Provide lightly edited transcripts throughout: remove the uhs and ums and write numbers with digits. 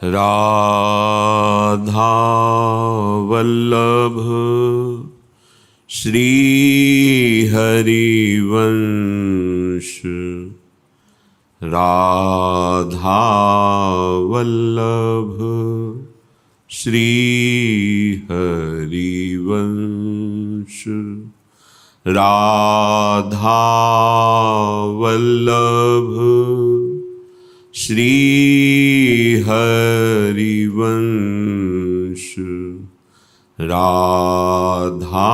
राधा वल्लभ श्री हरिवंश। राधा वल्लभ श्री हरिवंश। राधा वल्लभ श्री हरिवंश। राधा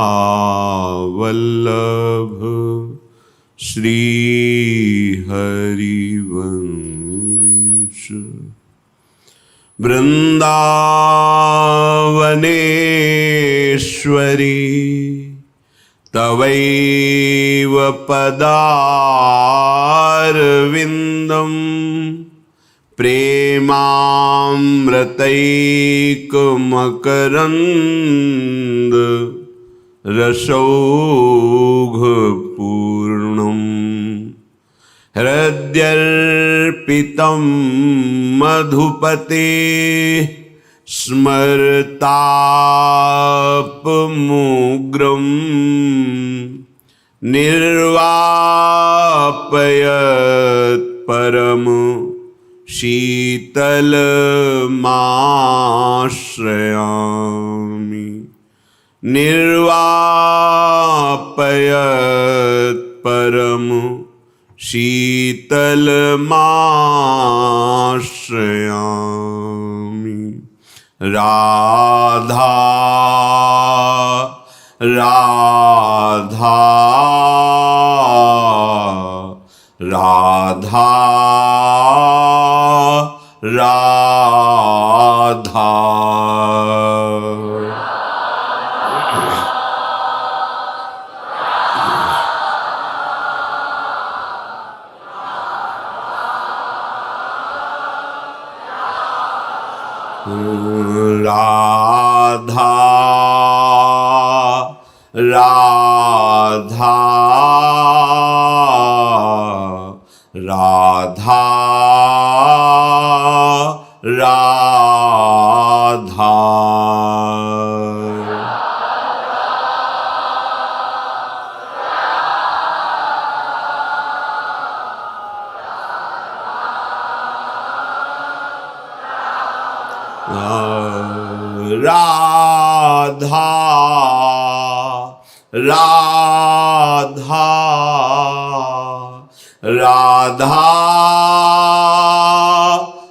वल्लभ श्री हरिवंश। वृंदावनेश्वरी तवैव पदारविन्दम् प्रेमामृतैकमकरन्द रसौघपूर्णम्। हृद्यर्पितं मधुपते स्मरतापमुग्रम् निर्वापयत् परम शीतलमाश्रयामि। निर्वापयत् परम शीतलमाश्रयामि। राधा राधा राधा राधा। राधा राधा राधा राधा। राधा राधा राधा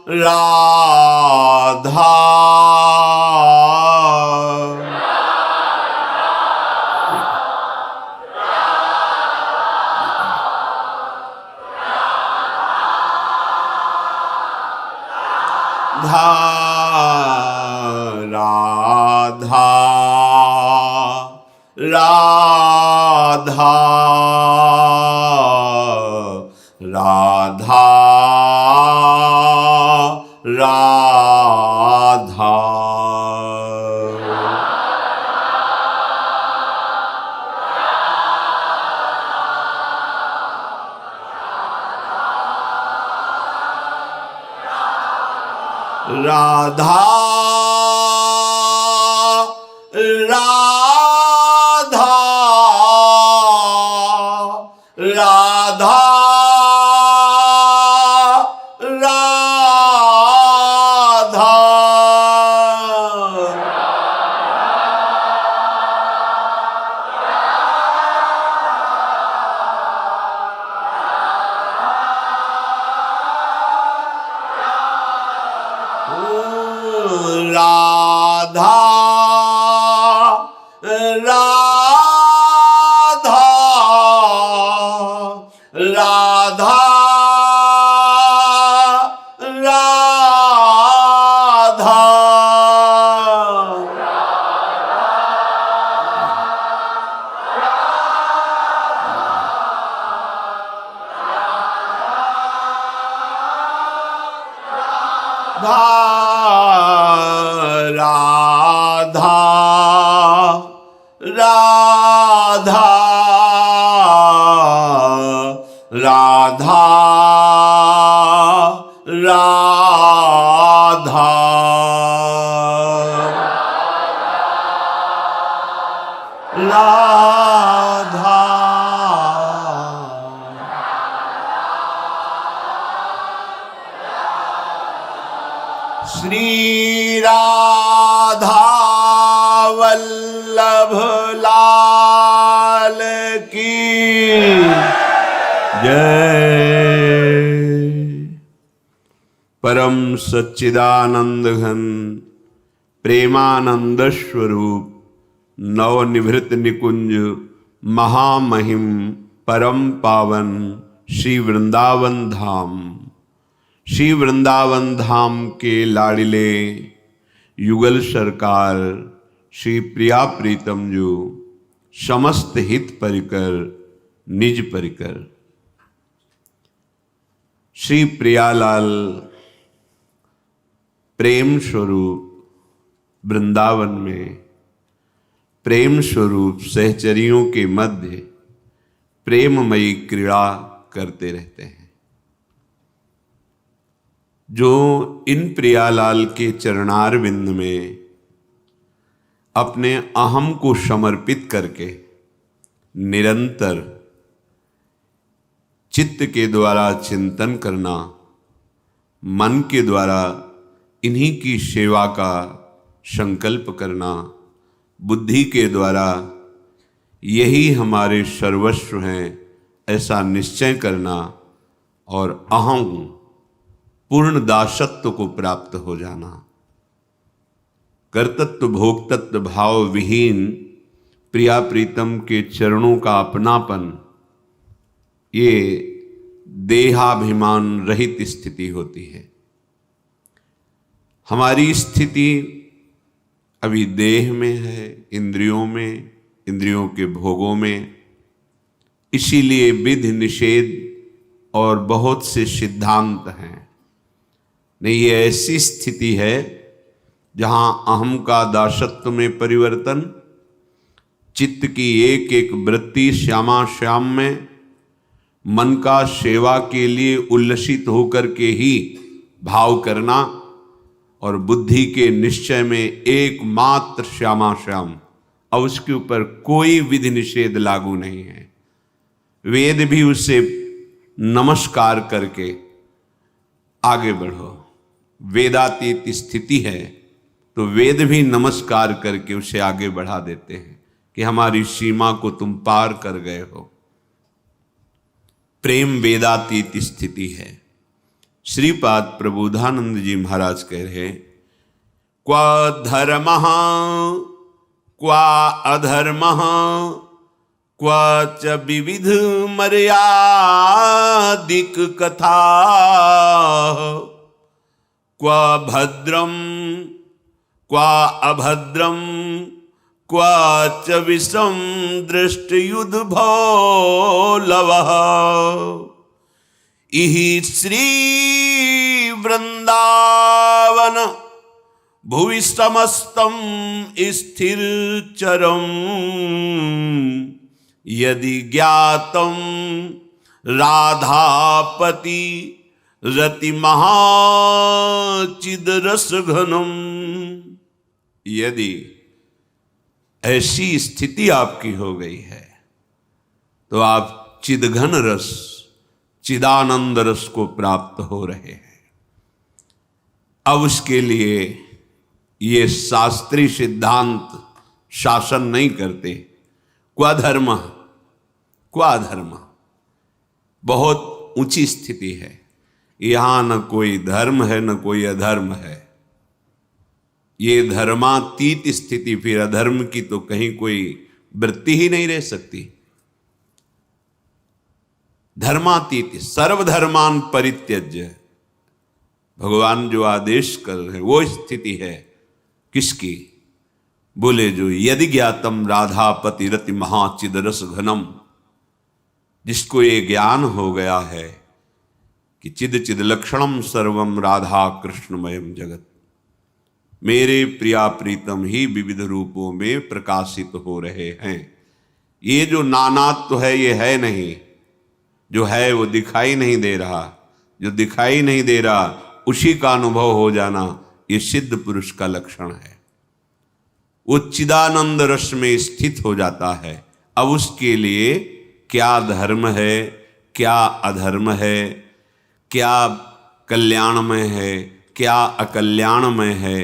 राधा। राधा राधा राधा राधा। राधा राधा राधा राधा। राधा राधा राधा राधा। राधा राधा श्री राधा वल्लभ लाल की जय। परम सच्चिदानंद घन प्रेमानंद स्वरूप नवनिभृत निकुंज महामहिम परम पावन श्री वृंदावन धाम, श्री वृंदावन धाम के लाडिले युगल सरकार श्री प्रिया प्रीतम जो समस्त हित परिकर निज परिकर श्री प्रियालाल प्रेम स्वरूप वृंदावन में प्रेम स्वरूप सहचरियों के मध्य प्रेममयी क्रीड़ा करते रहते हैं। जो इन प्रियालाल के चरणार बिंद में अपने अहम को समर्पित करके निरंतर चित्त के द्वारा चिंतन करना, मन के द्वारा इन्हीं की सेवा का संकल्प करना, बुद्धि के द्वारा यही हमारे सर्वस्व हैं ऐसा निश्चय करना और अहम पूर्ण दासत्व को प्राप्त हो जाना, कर्तृत्व भोक्तत्व भाव विहीन प्रिया प्रीतम के चरणों का अपनापन, ये देहाभिमान रहित स्थिति होती है। हमारी स्थिति अभी देह में है, इंद्रियों में, इंद्रियों के भोगों में, इसीलिए विधि निषेध और बहुत से सिद्धांत हैं। नहीं, ये ऐसी स्थिति है जहां अहम का दासत्व में परिवर्तन, चित्त की एक एक वृत्ति श्यामा श्याम में, मन का सेवा के लिए उल्लसित होकर के ही भाव करना और बुद्धि के निश्चय में एकमात्र श्यामा श्याम, और उसके ऊपर कोई विधि निषेध लागू नहीं है। वेद भी उससे नमस्कार करके आगे बढ़ो, वेदातीत स्थिति है तो वेद भी नमस्कार करके उसे आगे बढ़ा देते हैं कि हमारी सीमा को तुम पार कर गए हो। प्रेम वेदातीत स्थिति है। श्रीपाद प्रबोधानंद जी महाराज कह रहे, क्वा धर्मः क्वा अधर्मः क्वा च विविध मर्यादिक कथा, क्वा भद्रम क्वा अभद्रम क्वा च विषम दृष्टयुध भोलवः, इहि श्री वृंदावन भुवि समस्तम स्थिर चरम, यदि ज्ञातम राधापति रति महाचिद रस घनम। यदि ऐसी स्थिति आपकी हो गई है तो आप चिदघन रस, चिदानंद रस को प्राप्त हो रहे हैं। अब उसके लिए ये शास्त्रीय सिद्धांत शासन नहीं करते। क्वा धर्म क्वा धर्म, बहुत ऊंची स्थिति है। यहां न कोई धर्म है न कोई अधर्म है। ये धर्मातीत स्थिति, फिर अधर्म की तो कहीं कोई वृत्ति ही नहीं रह सकती। धर्मातीत, सर्वधर्मान परित्यज्य, भगवान जो आदेश कर रहे हैं वो स्थिति है। किसकी? बोले जो यदि ज्ञातम राधापति रति महाचिद रस घनम, जिसको ये ज्ञान हो गया है कि चिद चिद लक्षणम सर्वम राधा कृष्णमयम जगत, मेरे प्रिया प्रीतम ही विविध रूपों में प्रकाशित हो रहे हैं। ये जो नानात्व है ये है नहीं, जो है वो दिखाई नहीं दे रहा, जो दिखाई नहीं दे रहा उसी का अनुभव हो जाना, ये सिद्ध पुरुष का लक्षण है। वो चिदानंद रस में स्थित हो जाता है। अब उसके लिए क्या धर्म है, क्या अधर्म है, क्या कल्याणमय है, क्या अकल्याणमय है,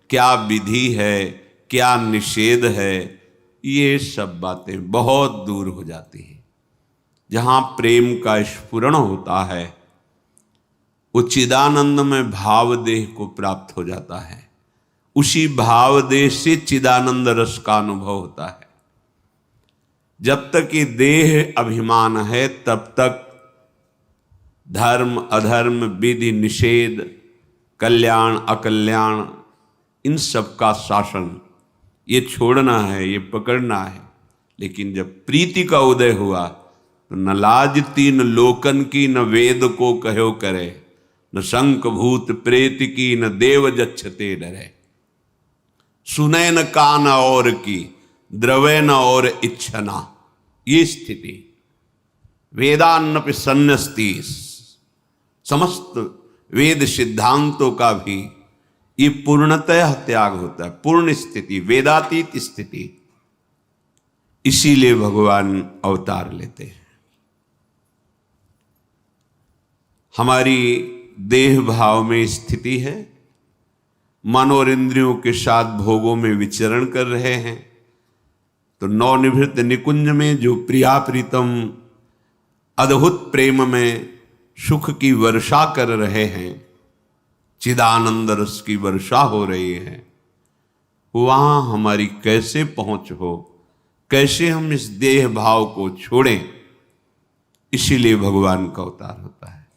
क्या विधि है, क्या निषेध है, ये सब बातें बहुत दूर हो जाती हैं। जहाँ प्रेम का स्फुरण होता है वो चिदानंद में भाव देह को प्राप्त हो जाता है। उसी भाव देह से चिदानंद रस का अनुभव होता है। जब तक ये देह अभिमान है तब तक धर्म अधर्म विधि निषेध कल्याण अकल्याण इन सब का शासन ये छोड़ना है, ये पकड़ना है। लेकिन जब प्रीति का उदय हुआ तो न लाज तीन लोकन की, न वेद को कहो करे, न शंख भूत प्रेत की, न देव जच्छते डरे। सुने न कान और की, द्रवे न और इच्छना। ये स्थिति वेदान्नपि सन्न्यस्ति, समस्त वेद सिद्धांतों का भी ये पूर्णतः त्याग होता है, पूर्ण स्थिति, वेदातीत स्थिति। इसीलिए भगवान अवतार लेते हैं। हमारी देह भाव में स्थिति है, मन और इंद्रियों के साथ भोगों में विचरण कर रहे हैं। तो नवनिभृत निकुंज में जो प्रिया प्रीतम अद्भुत प्रेम में सुख की वर्षा कर रहे हैं, चिदानंद रस की वर्षा हो रही है, वहां हमारी कैसे पहुंच हो, कैसे हम इस देह भाव को छोड़ें। इसीलिए भगवान का अवतार होता है।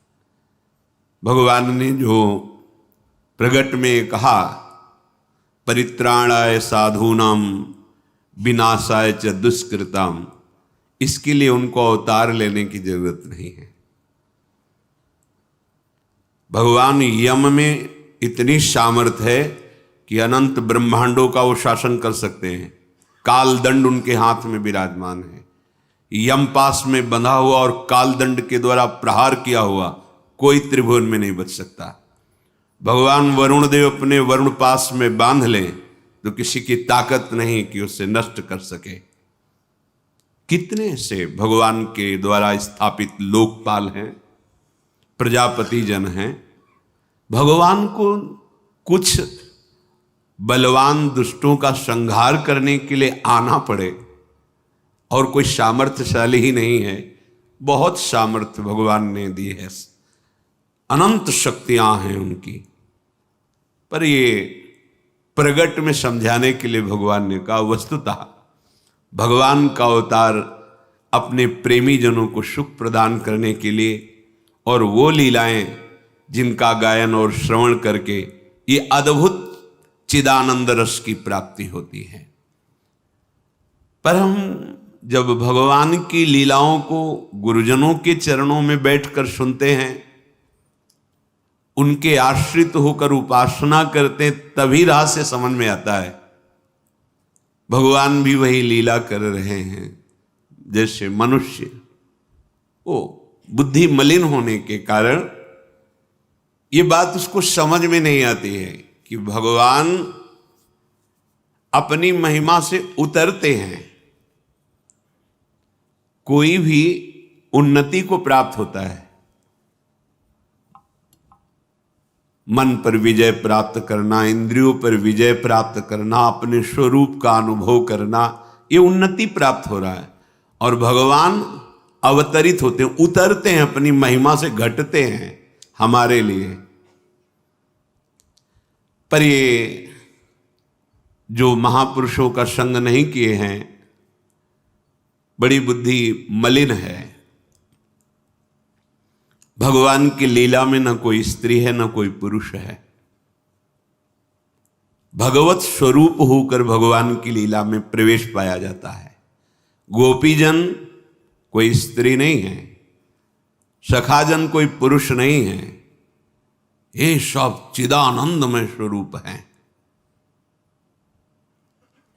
भगवान ने जो प्रगट में कहा परित्राणाय साधूनाम विनाशाय च दुष्कृताम, इसके लिए उनको अवतार लेने की जरूरत नहीं है। भगवान यम में इतनी सामर्थ्य है कि अनंत ब्रह्मांडों का वो शासन कर सकते हैं। काल दंड उनके हाथ में विराजमान है। यम पास में बंधा हुआ और काल दंड के द्वारा प्रहार किया हुआ कोई त्रिभुवन में नहीं बच सकता। भगवान वरुण देव अपने वरुण पास में बांध लें तो किसी की ताकत नहीं कि उसे नष्ट कर सके। कितने से भगवान के द्वारा स्थापित लोकपाल हैं, प्रजापति जन हैं। भगवान को कुछ बलवान दुष्टों का संहार करने के लिए आना पड़े और कोई सामर्थ्यशाली ही नहीं है, बहुत सामर्थ्य भगवान ने दी है, अनंत शक्तियां हैं उनकी। पर ये प्रगट में समझाने के लिए भगवान ने कहा, वस्तुतः भगवान का अवतार अपने प्रेमी जनों को सुख प्रदान करने के लिए और वो लीलाएं जिनका गायन और श्रवण करके ये अद्भुत चिदानंद रस की प्राप्ति होती है। पर हम जब भगवान की लीलाओं को गुरुजनों के चरणों में बैठकर सुनते हैं, उनके आश्रित होकर उपासना करते, तभी रहस्य समझ में आता है भगवान भी वही लीला कर रहे हैं जैसे मनुष्य। वो बुद्धि मलिन होने के कारण ये बात उसको समझ में नहीं आती है कि भगवान अपनी महिमा से उतरते हैं। कोई भी उन्नति को प्राप्त होता है, मन पर विजय प्राप्त करना, इंद्रियों पर विजय प्राप्त करना, अपने स्वरूप का अनुभव करना, ये उन्नति प्राप्त हो रहा है। और भगवान अवतरित होते हैं, उतरते हैं, अपनी महिमा से घटते हैं हमारे लिए। पर ये जो महापुरुषों का संग नहीं किए हैं, बड़ी बुद्धि मलिन है। भगवान की लीला में न कोई स्त्री है न कोई पुरुष है। भगवत स्वरूप होकर भगवान की लीला में प्रवेश पाया जाता है। गोपीजन कोई स्त्री नहीं है, सखाजन कोई पुरुष नहीं है, ये सब चिदानंदमय स्वरूप है।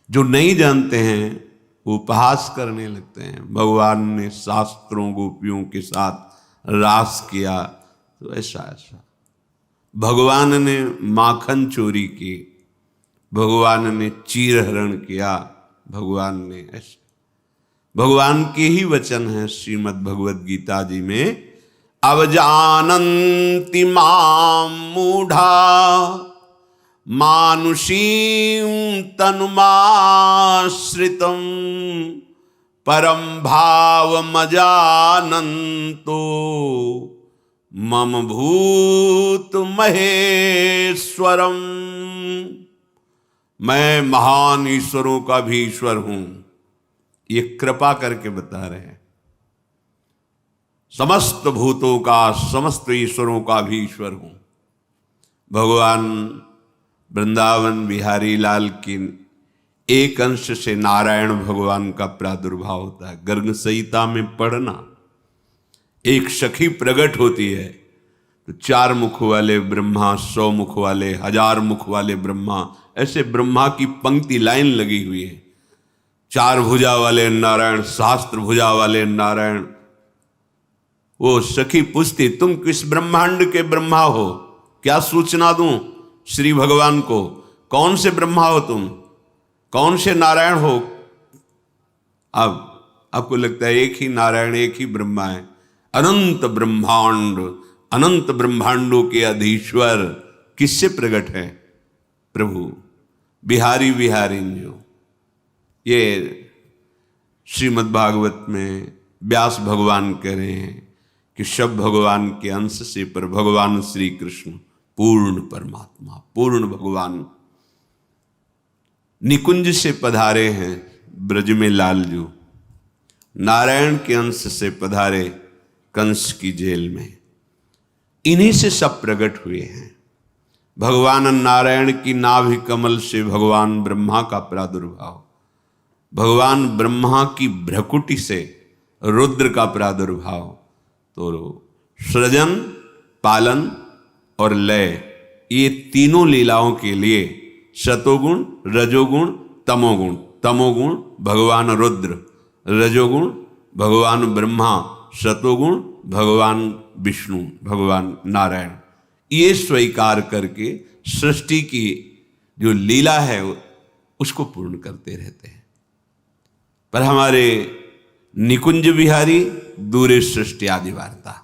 जो नहीं जानते हैं वो उपहास करने लगते हैं। भगवान ने शास्त्रों गोपियों के साथ रास किया तो ऐसा ऐसा। भगवान ने माखन चोरी की, भगवान ने चीरहरण किया, भगवान ने ऐसे, भगवान के ही वचन है श्रीमद् भगवद गीता जी में, अवजानन्ति मां मूढ़ा मानुषीं तनुमाश्रितं परम भावमजानन्तो मम भूत महेश्वरम। मैं महान ईश्वरों का भी ईश्वर हूं, ये कृपा करके बता रहे हैं। समस्त भूतों का, समस्त ईश्वरों का भी ईश्वर हूं। भगवान वृंदावन बिहारी लाल की एक अंश से नारायण भगवान का प्रादुर्भाव होता है। गर्ग संहिता में पढ़ना, एक सखी प्रकट होती है तो 4 मुख वाले ब्रह्मा, 100 मुख वाले, 1000 मुख वाले ब्रह्मा, ऐसे ब्रह्मा की पंक्ति लाइन लगी हुई है। 4 भुजा वाले नारायण, सहस्त्र भुजा वाले नारायण। वो सखी पूछती, तुम किस ब्रह्मांड के ब्रह्मा हो, क्या सूचना दूं श्री भगवान को, कौन से ब्रह्मा हो तुम, कौन से नारायण हो। अब आपको लगता है एक ही नारायण, एक ही ब्रह्मा है। अनंत ब्रह्मांड, अनंत ब्रह्मांडों के अधीश्वर किससे प्रकट है? प्रभु बिहारी विहारिंजो। ये श्रीमद् भागवत में व्यास भगवान कह रहे हैं कि सब भगवान के अंश से पर भगवान श्री कृष्ण पूर्ण परमात्मा, पूर्ण भगवान निकुंज से पधारे हैं ब्रज में लालजू, नारायण के अंश से पधारे कंस की जेल में। इन्हीं से सब प्रकट हुए हैं। भगवान नारायण की नाभि कमल से भगवान ब्रह्मा का प्रादुर्भाव, भगवान ब्रह्मा की भ्रकुटी से रुद्र का प्रादुर्भाव। तो सृजन, पालन और लय, ये तीनों लीलाओं के लिए सतोगुण, रजोगुण, तमोगुण। तमोगुण भगवान रुद्र, रजोगुण भगवान ब्रह्मा, सतोगुण भगवान विष्णु, भगवान नारायण। ये स्वीकार करके सृष्टि की जो लीला है उसको पूर्ण करते रहते हैं। पर हमारे निकुंज बिहारी दूरे सृष्टि आदि वार्ता।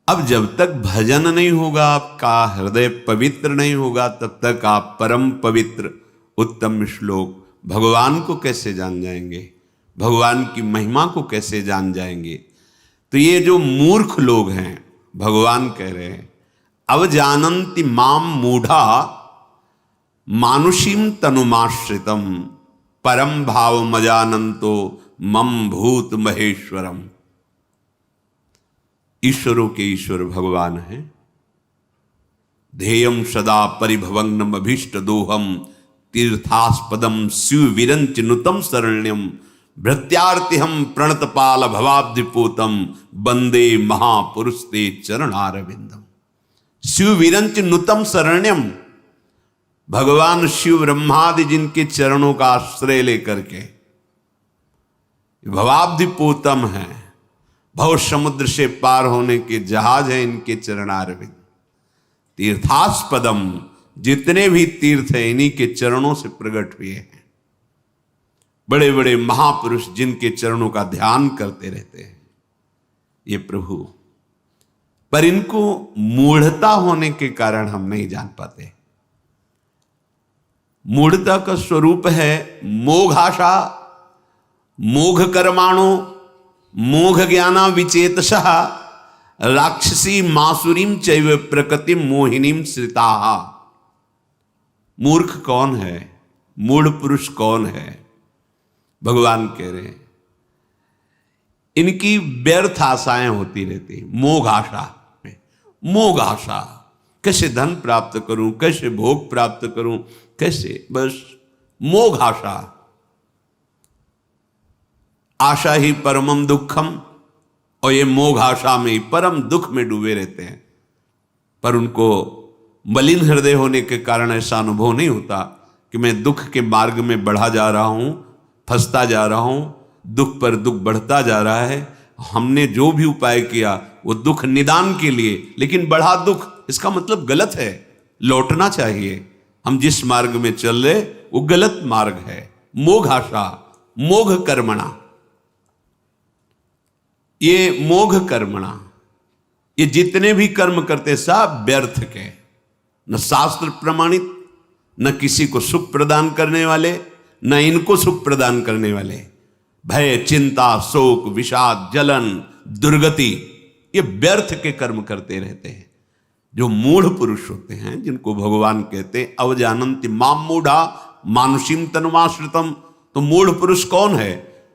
अब जब तक भजन नहीं होगा, आपका हृदय पवित्र नहीं होगा, तब तक आप परम पवित्र उत्तम श्लोक भगवान को कैसे जान जाएंगे, भगवान की महिमा को कैसे जान जाएंगे। तो ये जो मूर्ख लोग हैं, भगवान कह रहे हैं अवजानन्ति माम मूढ़ा मानुषीम तनुमाश्रितम परम भाव मजानंतो मम भूत महेश्वरम। ईश्वरों के ईश्वर भगवान हैं। ध्येयम सदा परिभवग्नम अभीष्ट दोहम तीर्थास्पदम शिव विरंच नुतम शरण्यम भृत्यार्तिहम प्रणतपाल भवाब्धिपोतम वंदे महापुरुष ते चरणारविंदम। शिव विरंच नुतम शरण्यम, भगवान शिव ब्रह्मादि जिनके चरणों का आश्रय लेकर के भवाब्धिपोतम है, भव समुद्र से पार होने के जहाज हैं इनके चरणारविंद। तीर्थास्पदम, जितने भी तीर्थ हैं इन्हीं के चरणों से प्रकट हुए हैं। बड़े बड़े महापुरुष जिनके चरणों का ध्यान करते रहते हैं ये प्रभु। पर इनको मूढ़ता होने के कारण हम नहीं जान पाते। मूढ़ता का स्वरूप है मोघाशा, मोघ कर्माणो, मोघ ज्ञाना विचेतसः राक्षसी मासुरीम चैव प्रकृतिम मोहिनीम श्रिताः। मूर्ख कौन है, मूढ़ पुरुष कौन है? भगवान कह रहे हैं इनकी व्यर्थ आशाएं होती रहती। मोघ आशा में, मोघ आशा, कैसे धन प्राप्त करूं, कैसे भोग प्राप्त करूं, कैसे, बस मोघ आशा। आशा ही परमम दुखम, और ये मोघ आशा में ही परम दुख में डूबे रहते हैं। पर उनको मलिन हृदय होने के कारण ऐसा अनुभव नहीं होता कि मैं दुख के मार्ग में बढ़ा जा रहा हूं, फंसता जा रहा हूं, दुख पर दुख बढ़ता जा रहा है। हमने जो भी उपाय किया वो दुख निदान के लिए, लेकिन बढ़ा दुख, इसका मतलब गलत है, लौटना चाहिए। हम जिस मार्ग में चल रहे वो गलत मार्ग है। मोघाशा, मोघ कर्मणा, ये मोघ कर्मणा, ये जितने भी कर्म करते सब व्यर्थ के, न शास्त्र प्रमाणित, न किसी को सुख प्रदान करने वाले, न इनको सुख प्रदान करने वाले। भय, चिंता, शोक, विषाद, जलन, दुर्गति, ये व्यर्थ के कर्म करते रहते हैं। जो मूढ़ पुरुष होते हैं, जिनको भगवान कहते हैं अवजानन्ति माम मूढ़ा मानुषीम तनुमाश्रितम, तो मूढ़ पुरुष कौन है?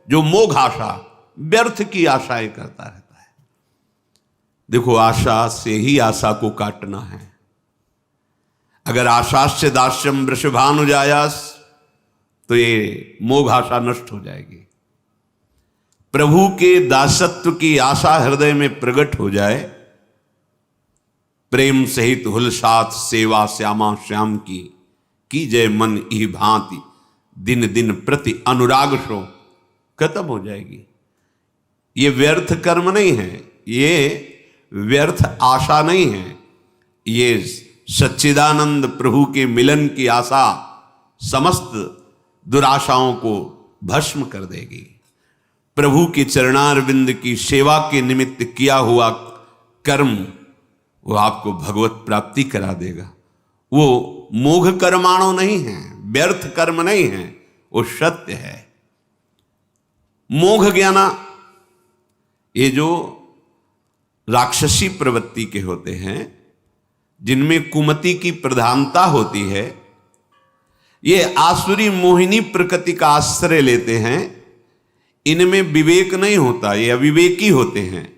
जो मोघ आशा, व्यर्थ की आशाएं करता रहता है। देखो, आशा से ही आशा को काटना है। अगर आशास्य दास्यम वृषभानुजायास, तो ये मोघ आशा नष्ट हो जाएगी। प्रभु के दासत्व की आशा हृदय में प्रकट हो जाए, प्रेम सहित हुलसात सेवा श्यामा श्याम की जय मन ई भांति, दिन दिन प्रति अनुराग शो, खत्म हो जाएगी। ये व्यर्थ कर्म नहीं है, ये व्यर्थ आशा नहीं है, ये सच्चिदानंद प्रभु के मिलन की आशा समस्त दुराशाओं को भस्म कर देगी। प्रभु के चरणारविंद की सेवा के निमित्त किया हुआ कर्म वो आपको भगवत प्राप्ति करा देगा। वो मोघ कर्माणो नहीं है, व्यर्थ कर्म नहीं है, वो सत्य है। मोघ ज्ञाना, ये जो राक्षसी प्रवृत्ति के होते हैं, जिनमें कुमति की प्रधानता होती है, ये आसुरी मोहिनी प्रकृति का आश्रय लेते हैं। इनमें विवेक नहीं होता, ये अविवेकी होते हैं।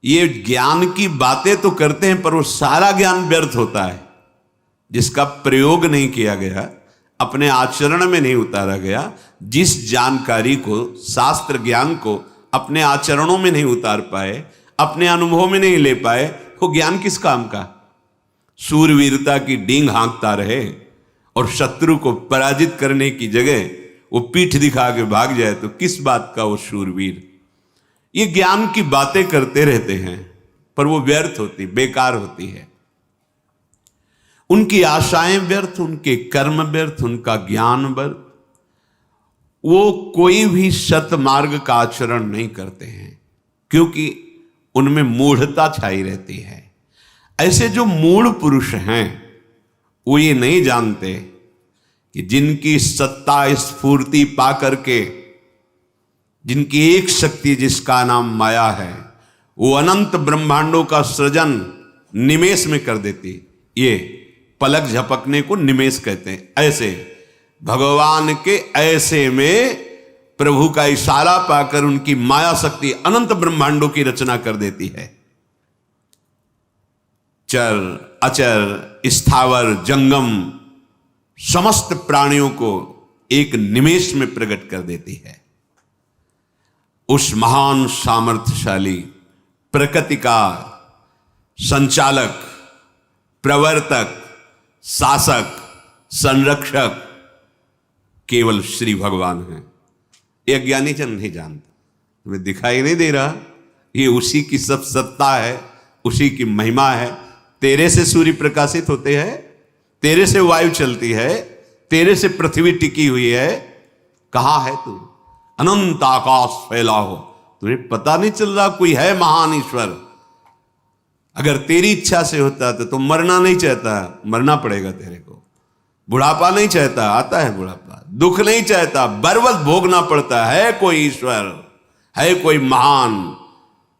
ये ज्ञान की बातें तो करते हैं, पर वो सारा ज्ञान व्यर्थ होता है। जिसका प्रयोग नहीं किया गया, अपने आचरण में नहीं उतारा गया, जिस जानकारी को, शास्त्र ज्ञान को अपने आचरणों में नहीं उतार पाए, अपने अनुभव में नहीं ले पाए, वो ज्ञान किस काम का? सूरवीरता की डींग हाँकता रहे और शत्रु को पराजित करने की जगह वो पीठ दिखा के भाग जाए, तो किस बात का वो शूरवीर? ये ज्ञान की बातें करते रहते हैं, पर वो व्यर्थ होती, बेकार होती है। उनकी आशाएं व्यर्थ, उनके कर्म व्यर्थ, उनका ज्ञान व्यर्थ। वो कोई भी सतमार्ग का आचरण नहीं करते हैं, क्योंकि उनमें मूढ़ता छाई रहती है। ऐसे जो मूढ़ पुरुष हैं, वो ये नहीं जानते कि जिनकी सत्ता स्फूर्ति पा करके, जिनकी एक शक्ति जिसका नाम माया है, वो अनंत ब्रह्मांडों का सृजन निमेष में कर देती। ये पलक झपकने को निमेष कहते हैं। ऐसे भगवान के ऐसे में प्रभु का इशारा पाकर उनकी माया शक्ति अनंत ब्रह्मांडों की रचना कर देती है। चर अचर स्थावर जंगम समस्त प्राणियों को एक निमेष में प्रकट कर देती है। उस महान सामर्थ्यशाली प्रकृति का संचालक, प्रवर्तक, शासक, संरक्षक केवल श्री भगवान हैं। ये अज्ञानी जन नहीं जानता, तुम्हें दिखाई नहीं दे रहा, ये उसी की सब सत्ता है, उसी की महिमा है। तेरे से सूर्य प्रकाशित होते हैं, तेरे से वायु चलती है, तेरे से पृथ्वी टिकी हुई है। कहाँ है तू? अनंत आकाश फैला हो, तुम्हें पता नहीं चल रहा कोई है महान ईश्वर। अगर तेरी इच्छा से होता तो तुम मरना नहीं चाहता, मरना पड़ेगा तेरे को। बुढ़ापा नहीं चाहता, आता है बुढ़ापा। दुख नहीं चाहता, बर्वत भोगना पड़ता है। कोई ईश्वर है, कोई महान,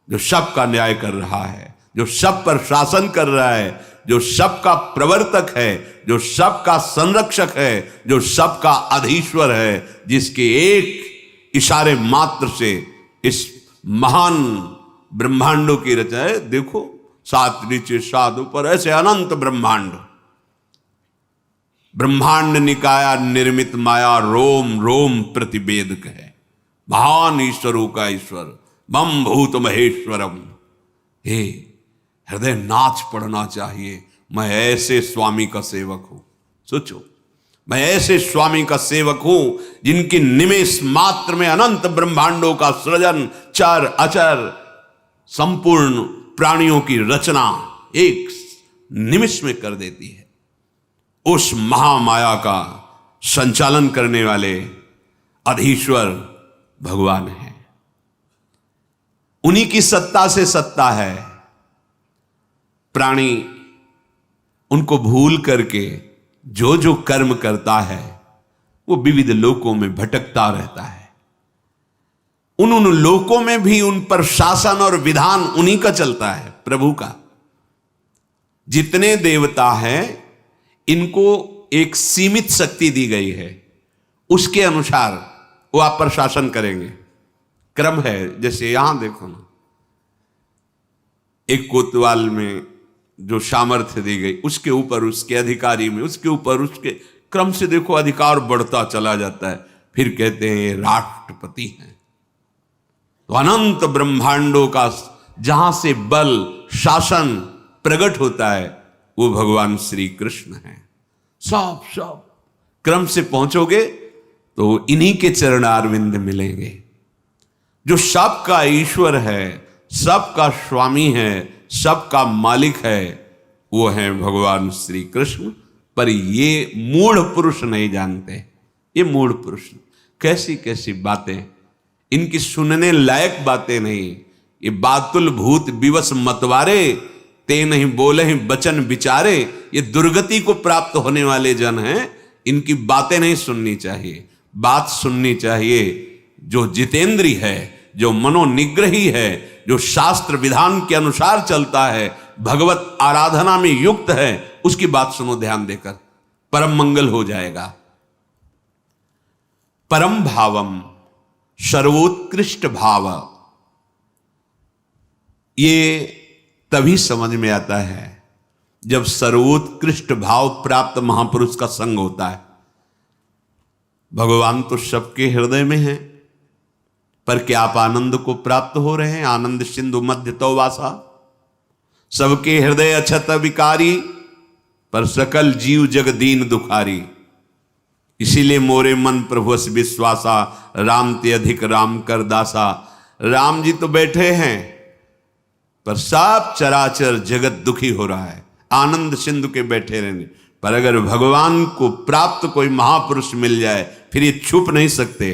जो सबका न्याय कर रहा है, जो सब पर शासन कर रहा है, जो सबका प्रवर्तक है, जो सबका संरक्षक है, जो सबका अधीश्वर है, जिसके एक इशारे मात्र से इस महान ब्रह्मांडों की रचना है। देखो, 7 नीचे 7 ऊपर, ऐसे अनंत ब्रह्मांड। ब्रह्मांड निकाया निर्मित माया, रोम रोम प्रतिवेदक है। महान ईश्वरों का ईश्वर, बम भूत महेश्वरम। हे हृदय नाच पड़ना चाहिए, मैं ऐसे स्वामी का सेवक हूं। सोचो, मैं ऐसे स्वामी का सेवक हूं जिनकी निमेष मात्र में अनंत ब्रह्मांडों का सृजन, चर अचर, संपूर्ण प्राणियों की रचना एक निमिष में कर देती है। उस महामाया का संचालन करने वाले अधीश्वर भगवान है। उन्हीं की सत्ता से सत्ता है। प्राणी उनको भूल करके जो जो कर्म करता है वो विविध लोकों में भटकता रहता है। उन लोकों में भी उन पर शासन और विधान उन्हीं का चलता है, प्रभु का। जितने देवता हैं इनको एक सीमित शक्ति दी गई है, उसके अनुसार वो आप पर शासन करेंगे। क्रम है। जैसे यहां देखो ना, एक कोतवाल में जो सामर्थ्य दी गई, उसके ऊपर उसके अधिकारी में, उसके ऊपर उसके क्रम से देखो अधिकार बढ़ता चला जाता है। फिर कहते हैं ये राष्ट्रपति हैं। तो अनंत ब्रह्मांडों का जहां से बल, शासन प्रकट होता है वो भगवान श्री कृष्ण है। सब क्रम से पहुंचोगे तो इन्हीं के चरणारविंद मिलेंगे। जो सबका ईश्वर है, सबका स्वामी है, सबका मालिक है, वो है भगवान श्री कृष्ण। पर ये मूढ़ पुरुष नहीं जानते। ये मूढ़ पुरुष कैसी कैसी बातें, इनकी सुनने लायक बातें नहीं। ये बातुल भूत विवश मतवारे, ते नहीं बोले हैं बचन विचारे। ये दुर्गति को प्राप्त होने वाले जन हैं। इनकी बातें नहीं सुननी चाहिए। बात सुननी चाहिए जो जितेंद्री है, जो मनोनिग्रही है, जो शास्त्र विधान के अनुसार चलता है, भगवत आराधना में युक्त है, उसकी बात सुनो ध्यान देकर, परम मंगल हो जाएगा। परम भावम, सर्वोत्कृष्ट भाव, ये तभी समझ में आता है जब सर्वोत्कृष्ट भाव प्राप्त महापुरुष का संग होता है। भगवान तो सबके हृदय में है, पर क्या आप आनंद को प्राप्त हो रहे हैं? आनंद सिंधु मध्य तो वासा, सबके हृदय अछत विकारी, पर सकल जीव जग दीन दुखारी। इसीलिए मोरे मन प्रभुस विश्वासा, राम ते अधिक राम कर दासा। राम जी तो बैठे हैं पर सब चराचर जगत दुखी हो रहा है आनंद सिंधु के बैठे रहने पर। अगर भगवान को प्राप्त कोई महापुरुष मिल जाए फिर ये छुप नहीं सकते।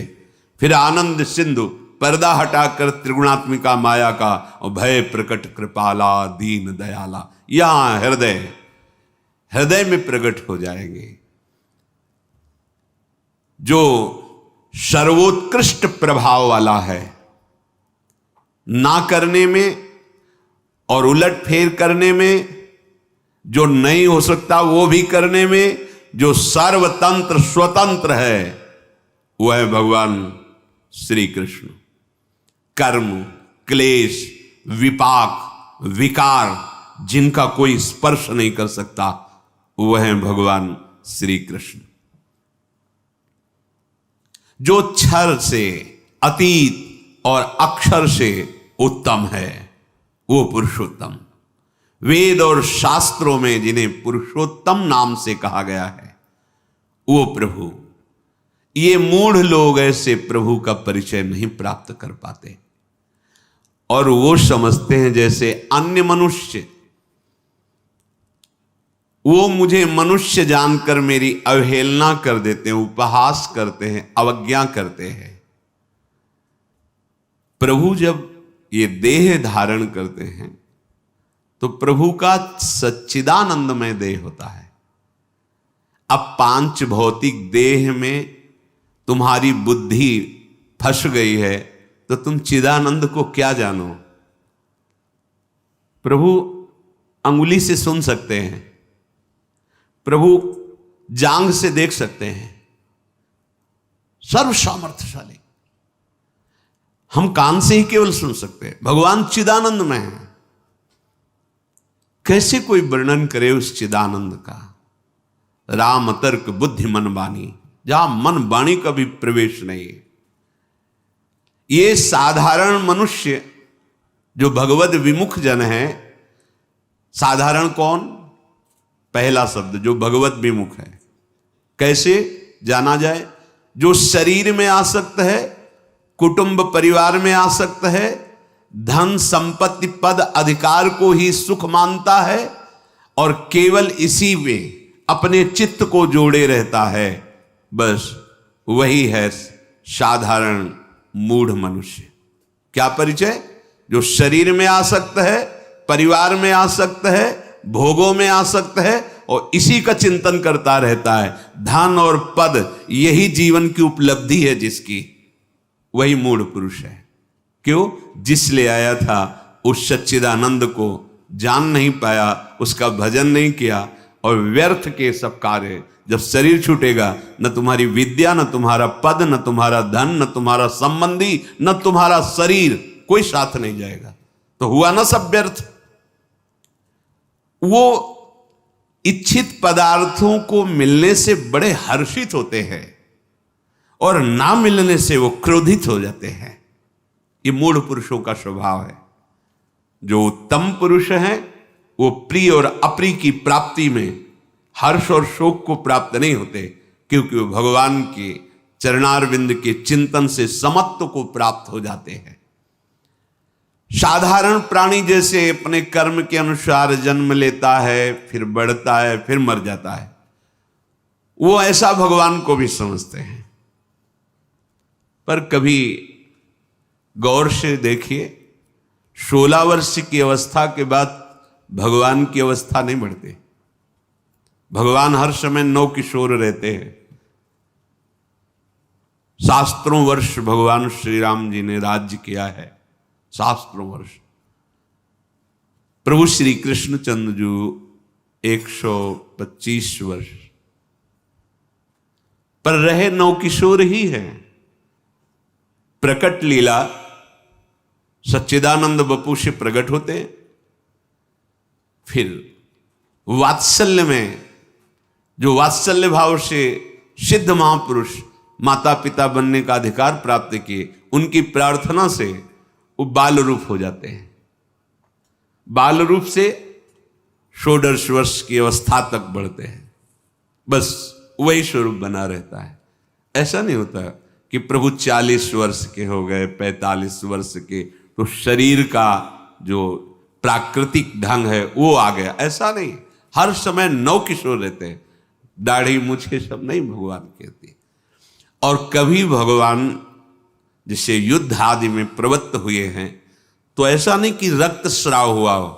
फिर आनंद सिंधु पर्दा हटाकर त्रिगुणात्मिका माया का और भय प्रकट कृपाला दीन दयाला, यहां हृदय में प्रकट हो जाएंगे। जो सर्वोत्कृष्ट प्रभाव वाला है, ना करने में और उलट फेर करने में, जो नहीं हो सकता वो भी करने में, जो सर्वतंत्र स्वतंत्र है, वह है भगवान श्री कृष्ण। कर्म, क्लेश, विपाक, विकार जिनका कोई स्पर्श नहीं कर सकता, वह है भगवान श्री कृष्ण। जो क्षर से, अतीत और अक्षर से उत्तम है, वो पुरुषोत्तम। वेद और शास्त्रों में जिन्हें पुरुषोत्तम नाम से कहा गया है, वो प्रभु। ये मूढ़ लोग ऐसे प्रभु का परिचय नहीं प्राप्त कर पाते और वो समझते हैं जैसे अन्य मनुष्य, वो मुझे मनुष्य जानकर मेरी अवहेलना कर देते हैं, उपहास करते हैं, अवज्ञा करते हैं। प्रभु जब ये देह धारण करते हैं तो प्रभु का सच्चिदानंदमय देह होता है। अब पांच भौतिक देह में तुम्हारी बुद्धि फंस गई है तो तुम चिदानंद को क्या जानो? प्रभु अंगुली से सुन सकते हैं, प्रभु जांग से देख सकते हैं, सर्व सामर्थ्यशाली। हम कान से ही केवल सुन सकते हैं। भगवान चिदानंद में है। कैसे कोई वर्णन करे उस चिदानंद का? राम तर्क बुद्धि मन वाणी, जहां मन वाणी का भी प्रवेश नहीं। ये साधारण मनुष्य जो भगवद विमुख जन है, साधारण कौन? पहला शब्द जो भगवत विमुख है, कैसे जाना जाए? जो शरीर में आसक्त है, कुटुंब परिवार में आसक्त है, धन संपत्ति पद अधिकार को ही सुख मानता है और केवल इसी में अपने चित्त को जोड़े रहता है, बस वही है साधारण मूढ़ मनुष्य। क्या परिचय? जो शरीर में आसक्त है, परिवार में आसक्त है, भोगों में आसक्त है और इसी का चिंतन करता रहता है, धन और पद यही जीवन की उपलब्धि है जिसकी, वही मूढ़ पुरुष है। क्यों? जिसलिए आया था उस सच्चिदानंद को जान नहीं पाया, उसका भजन नहीं किया और व्यर्थ के सब कार्य। जब शरीर छूटेगा, न तुम्हारी विद्या, न तुम्हारा पद, न तुम्हारा धन, न तुम्हारा संबंधी, न तुम्हारा शरीर, कोई साथ नहीं जाएगा। तो हुआ ना सब व्यर्थ। वो इच्छित पदार्थों को मिलने से बड़े हर्षित होते हैं और ना मिलने से वो क्रोधित हो जाते हैं। ये मूढ़ पुरुषों का स्वभाव है। जो उत्तम पुरुष हैं वो प्रिय और अप्रिय की प्राप्ति में हर्ष और शोक को प्राप्त नहीं होते, क्योंकि वो भगवान के चरणारविंद के चिंतन से समत्व को प्राप्त हो जाते हैं। साधारण प्राणी जैसे अपने कर्म के अनुसार जन्म लेता है, फिर बढ़ता है, फिर मर जाता है, वो ऐसा भगवान को भी समझते हैं। पर कभी गौर से देखिए, 16 वर्ष की अवस्था के बाद भगवान की अवस्था नहीं बढ़ती। भगवान हर समय नौ किशोर रहते हैं। शास्त्रों वर्ष भगवान श्री राम जी ने राज्य किया है, शास्त्रों वर्ष। प्रभु श्री कृष्णचंद्र जी 125 वर्ष, पर रहे नौ किशोर ही हैं। प्रकट लीला सच्चिदानंद बपू से प्रकट होते हैं, फिर वात्सल्य में, जो वात्सल्य भाव से सिद्ध महापुरुष माता पिता बनने का अधिकार प्राप्त किए, उनकी प्रार्थना से वो बाल रूप हो जाते हैं। बाल रूप से 16 वर्ष की अवस्था तक बढ़ते हैं, बस वही स्वरूप बना रहता है। ऐसा नहीं होता कि प्रभु 40 वर्ष के हो गए, 45 वर्ष के, तो शरीर का जो प्राकृतिक ढंग है वो आ गया, ऐसा नहीं। हर समय नौ किशोर रहते हैं। दाढ़ी मुझे सब नहीं भगवान कहती। और कभी भगवान जिसे युद्ध आदि में प्रवृत्त हुए हैं, तो ऐसा नहीं कि रक्त स्राव हुआ हो,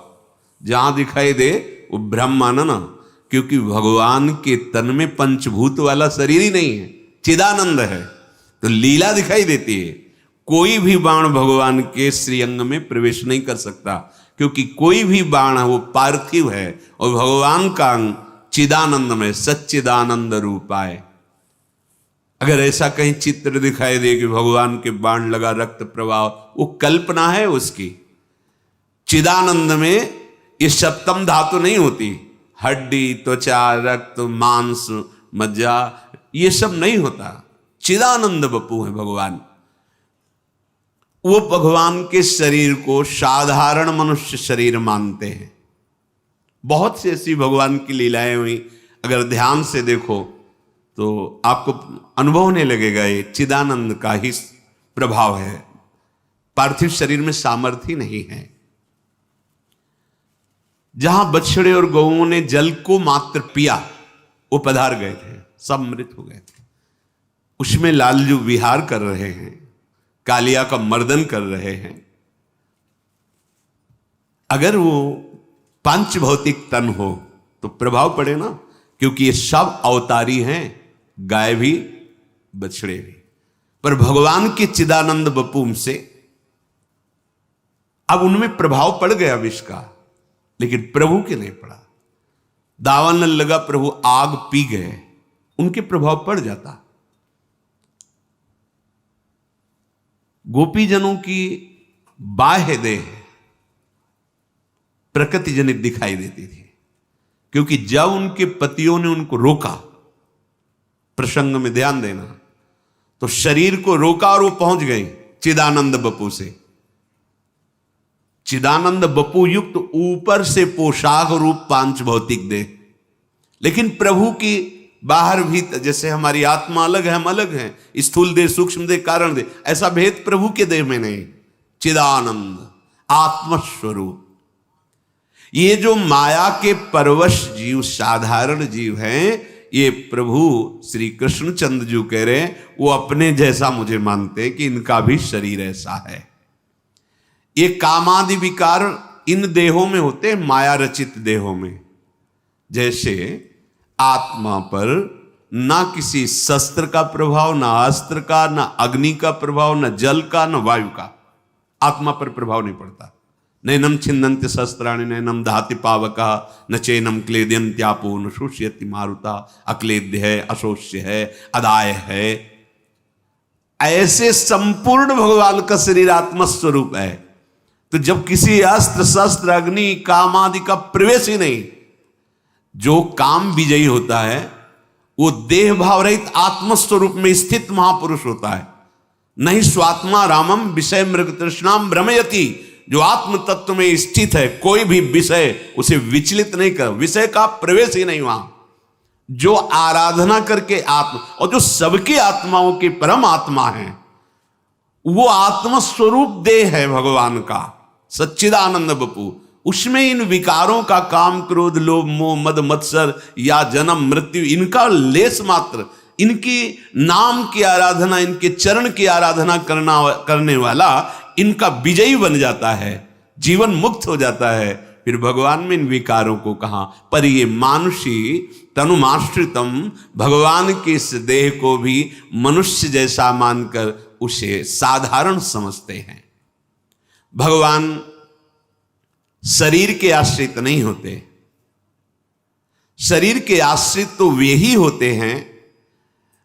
जहां दिखाई दे वो ब्रह्मानंद, क्योंकि भगवान के तन में पंचभूत वाला शरीर ही नहीं है, चिदानंद है, तो लीला दिखाई देती है। कोई भी बाण भगवान के श्रीअंग में प्रवेश नहीं कर सकता, क्योंकि कोई भी बाण है वो पार्थिव है और भगवान का अंग चिदानंद में सच्चिदानंद रूप आए। अगर ऐसा कहीं चित्र दिखाई दे कि भगवान के बाण लगा रक्त प्रवाह, वो कल्पना है उसकी। चिदानंद में ये सप्तम धातु नहीं होती, हड्डी, त्वचा, रक्त, मांस, मज्जा, ये सब नहीं होता। चिदानंद बपू है भगवान। वो भगवान के शरीर को साधारण मनुष्य शरीर मानते हैं। बहुत सी ऐसी भगवान की लीलाएं हुई, अगर ध्यान से देखो तो आपको अनुभव होने लगेगा ये चिदानंद का ही प्रभाव है। पार्थिव शरीर में सामर्थ्य नहीं है। जहां बछड़े और गौओं ने जल को मात्र पिया, वो पधार गए थे, सब मृत हो गए थे। उसमें लालजू विहार कर रहे हैं, कालिया का मर्दन कर रहे हैं। अगर वो पंच भौतिक तन हो तो प्रभाव पड़े ना, क्योंकि ये सब अवतारी हैं, गाय भी बछड़े भी। पर भगवान के चिदानंद बपूम से अब उनमें प्रभाव पड़ गया विष का, लेकिन प्रभु के नहीं पड़ा। दावानल लगा, प्रभु आग पी गए, उनके प्रभाव पड़ जाता। गोपीजनों की बाह्य देह प्रकृति जनित दिखाई देती थी, क्योंकि जब उनके पतियों ने उनको रोका, प्रसंग में ध्यान देना, तो शरीर को रोका और वो पहुंच गए चिदानंद बपू से। चिदानंद बपू युक्त ऊपर से पोशाक रूप पांच भौतिक देह, लेकिन प्रभु की बाहर भी, जैसे हमारी आत्मा अलग है, हम अलग हैं, स्थूल देह, सूक्ष्म देह, कारण देह, ऐसा भेद प्रभु के देह में नहीं। चिदानंद आत्मस्वरूप। ये जो माया के परवश जीव, साधारण जीव हैं, ये प्रभु श्री कृष्णचंद्र जी कह रहे हैं वो अपने जैसा मुझे मानते हैं कि इनका भी शरीर ऐसा है। ये कामादि विकार इन देहों में होते हैं, माया रचित देहों में। जैसे आत्मा पर ना किसी शस्त्र का प्रभाव, ना अस्त्र का, ना अग्नि का प्रभाव, ना जल का, ना वायु का, आत्मा पर प्रभाव नहीं पड़ता। नैनम छिन्दन्ति शस्त्राणि नैनम दहति पावका न चैनम क्लेदयन्त्यापो न शुष्यति मारुता। अक्लेद्य है, अशोष्य है, अदाय है। ऐसे संपूर्ण भगवान का शरीर आत्मस्वरूप है। तो जब किसी अस्त्र शस्त्र अग्नि काम आदि का प्रवेश ही नहीं, जो काम विजयी होता है वो देह भाव रहित आत्मस्वरूप में स्थित महापुरुष होता है। नहीं स्वात्मा रामम विषय मृग तृष्णाम भ्रमयति, जो आत्म तत्व में स्थित है, कोई भी विषय उसे विचलित नहीं कर, विषय का प्रवेश ही नहीं वहां। जो आराधना करके आत्मा, और जो सबकी आत्माओं के परम आत्मा है, वो आत्म स्वरूप देह है भगवान का, सच्चिदानंद बपू। उसमें इन विकारों का काम क्रोध लोभ मोह मद मत्सर या जन्म मृत्यु, इनका लेस मात्र, इनकी नाम की आराधना, इनके चरण की आराधना करने वाला इनका विजयी बन जाता है, जीवन मुक्त हो जाता है। फिर भगवान में इन विकारों को कहां पर, ये मानुषी तनुमाश्रितम, भगवान के इस देह को भी मनुष्य जैसा मानकर उसे साधारण समझते हैं। भगवान शरीर के आश्रित नहीं होते। शरीर के आश्रित तो वे ही होते हैं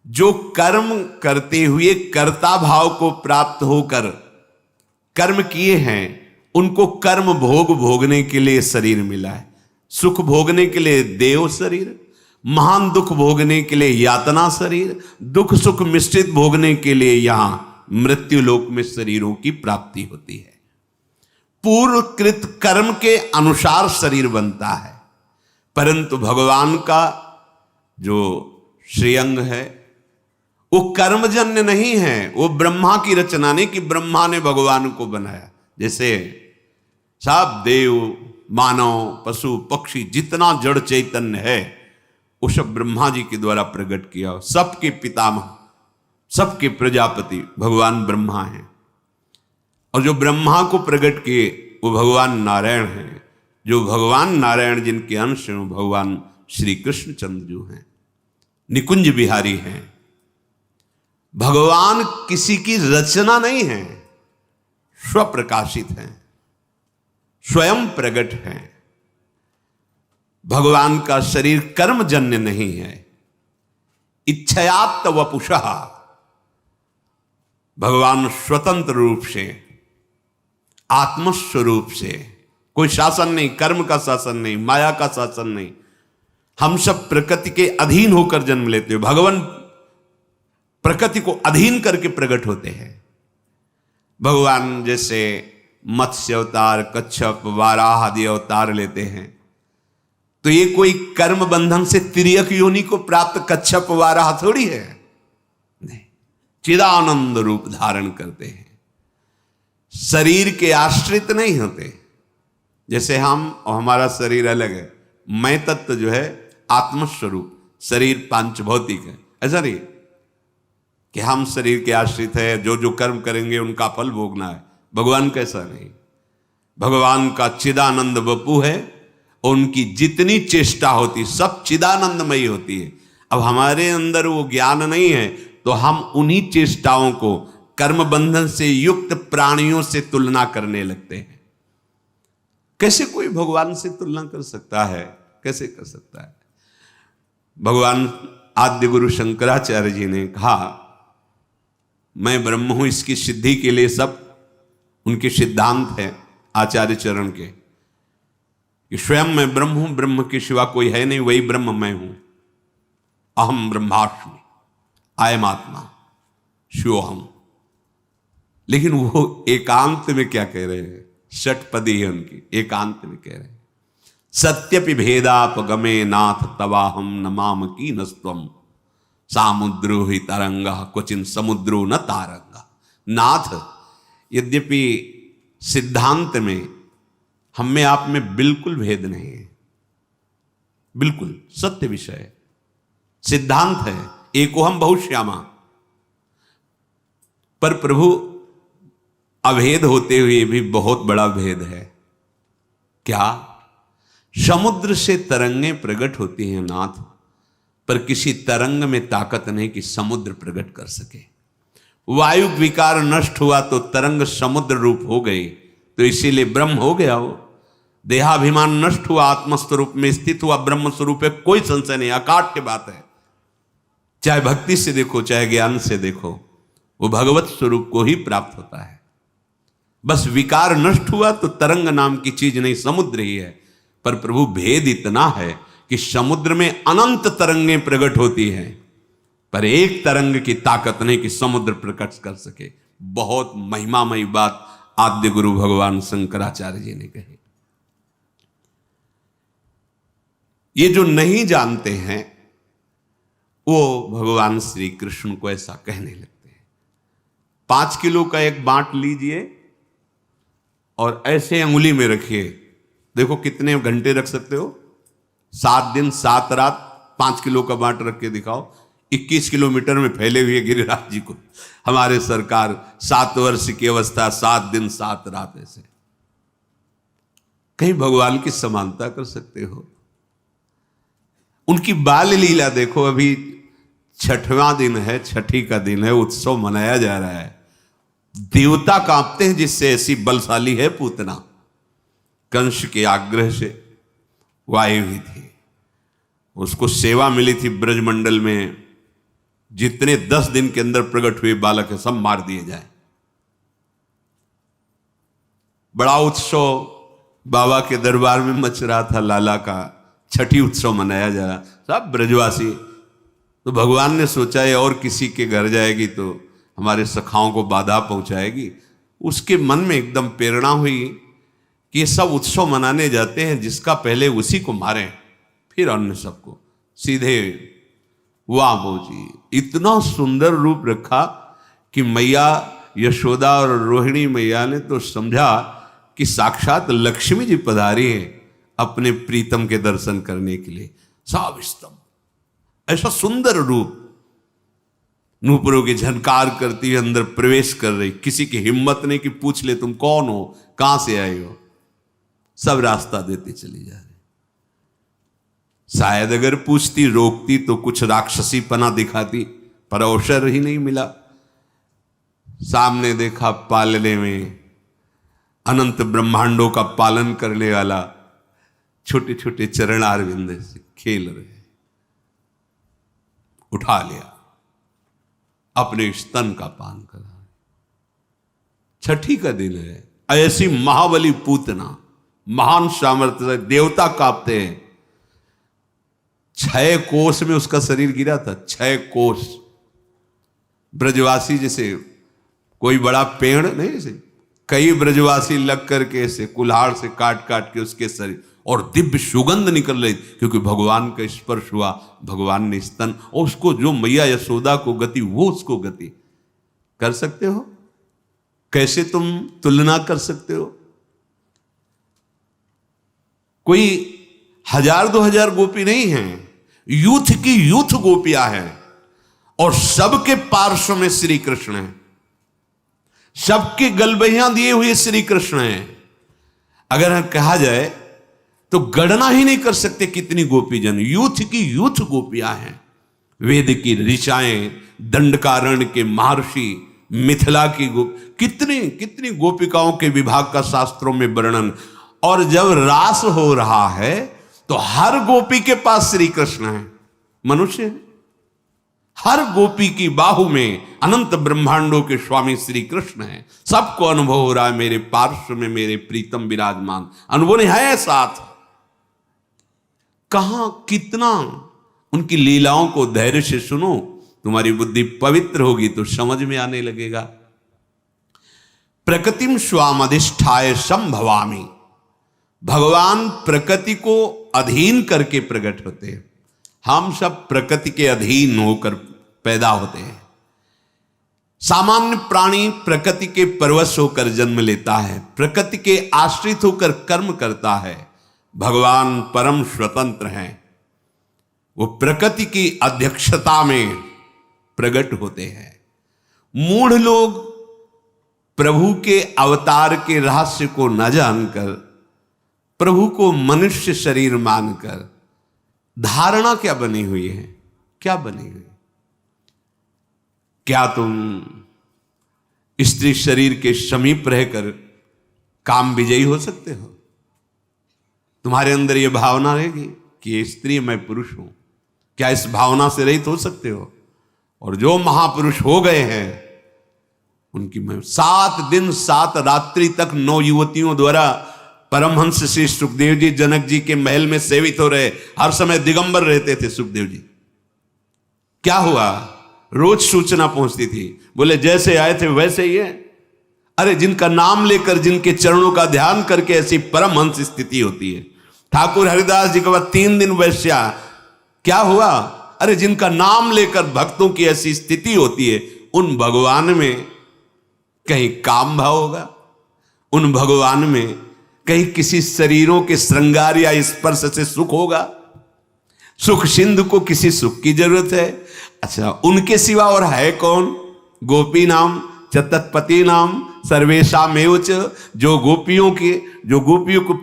जो कर्म करते हुए कर्ता भाव को प्राप्त होकर कर्म किए हैं। उनको कर्म भोग भोगने के लिए शरीर मिला है, सुख भोगने के लिए देव शरीर, महान दुख भोगने के लिए यातना शरीर, दुख सुख मिश्रित भोगने के लिए यहां मृत्यु लोक में शरीरों की प्राप्ति होती है। पूर्वकृत कर्म के अनुसार शरीर बनता है, परंतु भगवान का जो श्रेयंग है वो कर्मजन्य नहीं है, वो ब्रह्मा की रचना नहीं कि ब्रह्मा ने भगवान को बनाया। जैसे सब देव मानव पशु पक्षी जितना जड़ चैतन्य है वो सब ब्रह्मा जी के द्वारा प्रकट किया। सबके पितामह, सबके प्रजापति भगवान ब्रह्मा हैं, और जो ब्रह्मा को प्रकट किए वो भगवान नारायण हैं। जो भगवान नारायण जिनके अंश हैं वो भगवान श्री कृष्णचंद्र जो हैं, निकुंज बिहारी हैं। भगवान किसी की रचना नहीं है, स्वप्रकाशित हैं, स्वयं प्रकट हैं। भगवान का शरीर कर्मजन्य नहीं है। इच्छयात वपुषः, भगवान स्वतंत्र रूप से आत्मस्वरूप से, कोई शासन नहीं, कर्म का शासन नहीं, माया का शासन नहीं। हम सब प्रकृति के अधीन होकर जन्म लेते हैं, भगवान प्रकृति को अधीन करके प्रकट होते हैं। भगवान जैसे मत्स्य अवतार, कच्छप, वाराह आदि अवतार लेते हैं, तो ये कोई कर्म बंधन से तिर्यक योनि को प्राप्त कच्छप वाराह थोड़ी है, नहीं, चिदानंद रूप धारण करते हैं, शरीर के आश्रित नहीं होते। जैसे हम और हमारा शरीर अलग है, मैं तत्व जो है आत्मस्वरूप, शरीर पांच भौतिक है। ऐसा नहीं कि हम शरीर के आश्रित है, जो जो कर्म करेंगे उनका फल भोगना है। भगवान कैसा नहीं, भगवान का चिदानंद बपू है, और उनकी जितनी चेष्टा होती सब चिदानंदमयी होती है। अब हमारे अंदर वो ज्ञान नहीं है तो हम उन्हीं चेष्टाओं को कर्म बंधन से युक्त प्राणियों से तुलना करने लगते हैं। कैसे कोई भगवान से तुलना कर सकता है? कैसे कर सकता है? भगवान आद्य गुरु शंकराचार्य जी ने कहा, मैं ब्रह्म हूं, इसकी सिद्धि के लिए सब उनके सिद्धांत है आचार्य चरण के, कि स्वयं मैं ब्रह्म हूं, ब्रह्म के सिवा कोई है नहीं, वही ब्रह्म मैं हूं। अहम ब्रह्मास्मि, अयम आत्मा शिवोहम। लेकिन वो एकांत में क्या कह रहे हैं? षटपदी है उनकी, एकांत में कह रहे हैं सत्यपि भेदापगमे नाथ तवाहम नमाम कीनस्त्वम सामुद्रो ही तरंगा क्वचिन समुद्रो न तारंगा। नाथ, यद्यपि सिद्धांत में हम में आप में बिल्कुल भेद नहीं है, बिल्कुल सत्य विषय है, सिद्धांत है, एकोहम बहुश्यामा, पर प्रभु अभेद होते हुए भी बहुत बड़ा भेद है। क्या? समुद्र से तरंगें प्रकट होती हैं नाथ, पर किसी तरंग में ताकत नहीं कि समुद्र प्रकट कर सके। वायु विकार नष्ट हुआ तो तरंग समुद्र रूप हो गई, तो इसीलिए ब्रह्म हो गया वो। देहाभिमान नष्ट हुआ, आत्मस्वरूप में स्थित हुआ, ब्रह्म स्वरूप है, कोई संशय नहीं, अकाट की बात है। चाहे भक्ति से देखो चाहे ज्ञान से देखो, वो भगवत स्वरूप को ही प्राप्त होता है। बस विकार नष्ट हुआ तो तरंग नाम की चीज नहीं, समुद्र ही है। पर प्रभु भेद इतना है कि समुद्र में अनंत तरंगें प्रकट होती हैं, पर एक तरंग की ताकत नहीं कि समुद्र प्रकट कर सके। बहुत महिमामयी बात आद्य गुरु भगवान शंकराचार्य जी ने कही। ये जो नहीं जानते हैं वो भगवान श्री कृष्ण को ऐसा कहने लगते हैं। 5 किलो का एक बांट लीजिए और ऐसे अंगुली में रखिए, देखो कितने घंटे रख सकते हो? 7 दिन 7 रात 5 किलो का बांट रख के दिखाओ। 21 किलोमीटर में फैले हुए गिरिराज जी को हमारे सरकार 7 वर्ष की अवस्था 7 दिन 7 रात ऐसे, कहीं भगवान की समानता कर सकते हो? उनकी बाल लीला देखो। अभी 6वां दिन है, छठी का दिन है, उत्सव मनाया जा रहा है। देवता कांपते हैं जिससे ऐसी बलशाली है पूतना। कंस के आग्रह से वायु हुई थी, उसको सेवा मिली थी ब्रजमंडल में, जितने 10 दिन के अंदर प्रकट हुए बालक है सब मार दिए जाए। बड़ा उत्सव बाबा के दरबार में मच रहा था, लाला का छठी उत्सव मनाया जा रहा, सब ब्रजवासी। तो भगवान ने सोचा है और किसी के घर जाएगी तो हमारे सखाओं को बाधा पहुंचाएगी। उसके मन में एकदम प्रेरणा हुई कि ये सब उत्सव मनाने जाते हैं, जिसका पहले उसी को मारें फिर अन्य सबको। सीधे वाह जी, इतना सुंदर रूप रखा कि मैया यशोदा और रोहिणी मैया ने तो समझा कि साक्षात लक्ष्मी जी पधारी है अपने प्रीतम के दर्शन करने के लिए। साविस्तम, ऐसा सुंदर रूप, नूपुरों की झनकार करती हुई अंदर प्रवेश कर रही। किसी की हिम्मत नहीं कि पूछ ले तुम कौन हो, कहां से आए हो, सब रास्ता देते चली जा रही। शायद अगर पूछती रोकती तो कुछ राक्षसी पना दिखाती, पर अवसर ही नहीं मिला। सामने देखा पालने में अनंत ब्रह्मांडों का पालन करने वाला छोटे छोटे चरणारविंद से खेल रहे, उठा लिया, अपने स्तन का पान करा। छठी का दिन है, ऐसी महाबली पूतना, महान सामर्थ्य, देवता कांपते हैं। 6 कोस में उसका शरीर गिरा था, 6 कोस। ब्रजवासी जैसे कोई बड़ा पेड़ नहीं, जैसे कई ब्रजवासी लग करके ऐसे कुल्हाड़ से काट काट के उसके शरीर, और दिव्य सुगंध निकल रही, क्योंकि भगवान का स्पर्श हुआ, भगवान ने स्तन, और उसको जो मैया यशोदा को गति, वो उसको गति। कर सकते हो? कैसे तुम तुलना कर सकते हो? कोई 1000-2000 गोपी नहीं है, यूथ की यूथ गोपियां हैं, और सबके पार्श्व में श्री कृष्ण है, सबके गलबहियां दिए हुए श्री कृष्ण है। अगर कहा जाए तो गणना ही नहीं कर सकते कितनी गोपीजन, यूथ की यूथ गोपियां हैं। वेद की ऋचाएं, दंडकारण्य के महर्षि, मिथिला की कितनी कितनी गोपिकाओं के विभाग का शास्त्रों में वर्णन। और जब रास हो रहा है तो हर गोपी के पास श्री कृष्ण है, मनुष्य है। हर गोपी की बाहु में अनंत ब्रह्मांडों के स्वामी श्री कृष्ण है। सबको अनुभव हो रहा है, मेरे पार्श्व में मेरे प्रीतम विराजमान। अनुभव नहीं है साथ, कहां कितना उनकी लीलाओं को धैर्य से सुनो, तुम्हारी बुद्धि पवित्र होगी तो समझ में आने लगेगा। प्रकृतिम स्वाम अधिष्ठाय संभवामि भगवान प्रकृति को अधीन करके प्रकट होते हैं। हम सब प्रकृति के अधीन होकर पैदा होते हैं। सामान्य प्राणी प्रकृति के परवश होकर जन्म लेता है, प्रकृति के आश्रित होकर कर्म करता है। भगवान परम स्वतंत्र हैं, वो प्रकृति की अध्यक्षता में प्रकट होते हैं। मूढ़ लोग प्रभु के अवतार के रहस्य को न जानकर, प्रभु को मनुष्य शरीर मानकर धारणा क्या बनी हुई है, क्या बनी हुई? क्या तुम स्त्री शरीर के समीप रहकर काम विजयी हो सकते हो? तुम्हारे अंदर यह भावना रहेगी कि ये स्त्री मैं पुरुष हूं, क्या इस भावना से रहित हो सकते हो? और जो महापुरुष हो गए हैं उनकी मैं 7 दिन 7 रात्रि तक 9 युवतियों द्वारा परमहंस श्री सुखदेव जी जनक जी के महल में सेवित हो रहे, हर समय दिगंबर रहते थे सुखदेव जी। क्या हुआ? रोज सूचना पहुंचती थी, बोले जैसे आए थे वैसे ही है। अरे जिनका नाम लेकर, जिनके चरणों का ध्यान करके ऐसी परमहंस स्थिति होती है। ठाकुर हरिदास जी के बाद 3 दिन वैश्या, क्या हुआ? अरे जिनका नाम लेकर भक्तों की ऐसी स्थिति होती है, उन भगवान में कहीं काम भाव होगा? उन भगवान में कहीं किसी शरीरों के श्रृंगार या स्पर्श से सुख होगा? सुख सिंधु को किसी सुख की जरूरत है? अच्छा, उनके सिवा और है कौन? गोपी नाम च तत्पति नाम सर्वेशामेव च, जो गोपियों के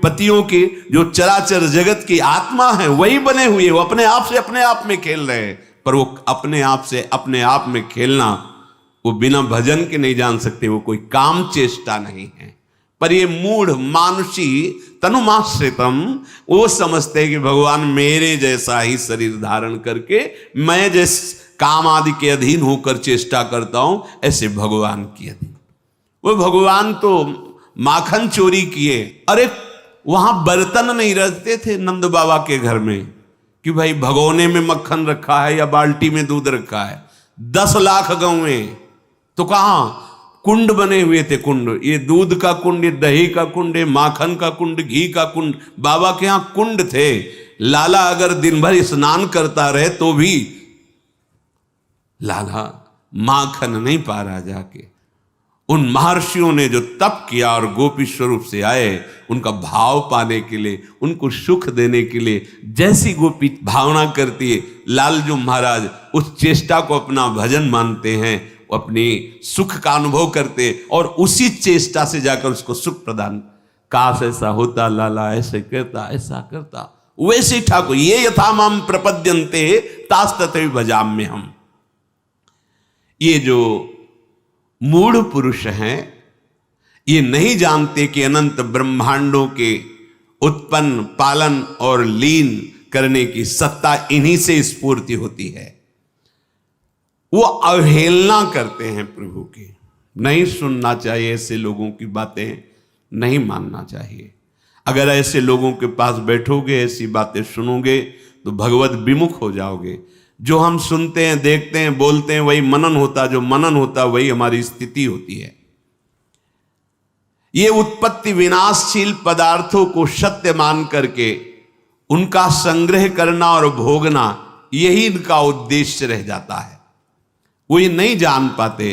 पतियों के, जो चराचर जगत की आत्मा है, वही बने हुए, वो अपने आप में खेल रहे हैं। पर वो अपने आप से अपने आप में खेलना वो बिना भजन के नहीं जान सकते, वो कोई काम चेष्टा नहीं है। पर ये मूढ़ मानुषी तनुमाश्रितम, वो समझते हैं कि भगवान मेरे जैसा ही शरीर धारण करके मैं जिस काम आदि के अधीन होकर चेष्टा करता हूं, ऐसे भगवान की अधीन। वो भगवान तो माखन चोरी किए। अरे वहां बर्तन नहीं रखते थे नंद बाबा के घर में कि भाई भगोने में मक्खन रखा है या बाल्टी में दूध रखा है। 10 लाख गौएं तो कहां कुंड बने हुए थे। कुंड, ये दूध का कुंड, ये दही का कुंड, ये माखन का कुंड, घी का कुंड, बाबा के यहां कुंड थे। लाला अगर दिन भर स्नान करता रहे तो भी लाला माखन नहीं पा रहा जाके। उन महर्षियों ने जो तप किया और गोपी स्वरूप से आए, उनका भाव पाने के लिए, उनको सुख देने के लिए, जैसी गोपी भावना करती है, लालजू महाराज उस चेष्टा को अपना भजन मानते हैं, अपनी सुख का अनुभव करते और उसी चेष्टा से जाकर उसको सुख प्रदान। काश ऐसा होता, लाला ऐसे करता, ऐसा करता, वैसे ठाकुर ये यथा माम प्रपद्यन्ते तास तथैव भजाम्य हम। ये जो मूढ़ पुरुष हैं, ये नहीं जानते कि अनंत ब्रह्मांडों के उत्पन्न, पालन और लीन करने की सत्ता इन्हीं से स्फूर्ति होती है। वो अवहेलना करते हैं प्रभु की। नहीं सुनना चाहिए ऐसे लोगों की बातें, नहीं मानना चाहिए। अगर ऐसे लोगों के पास बैठोगे, ऐसी बातें सुनोगे तो भगवत विमुख हो जाओगे। जो हम सुनते हैं, देखते हैं, बोलते हैं, वही मनन होता, जो मनन होता वही हमारी स्थिति होती है। ये उत्पत्ति विनाशशील पदार्थों को सत्य मान करके उनका संग्रह करना और भोगना, यही इनका उद्देश्य रह जाता है। वो ये नहीं जान पाते।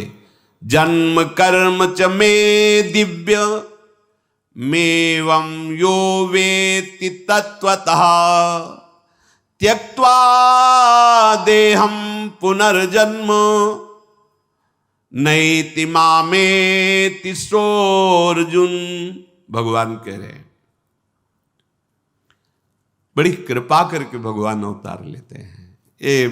जन्म कर्म च मे दिव्य मेवं यो वेत्ति तत्वतः त्यक्त्वा देहं पुनर्जन्म नैति मामेति सोऽर्जुन। भगवान कह रहे हैं, बड़ी कृपा करके भगवान अवतार लेते हैं। ये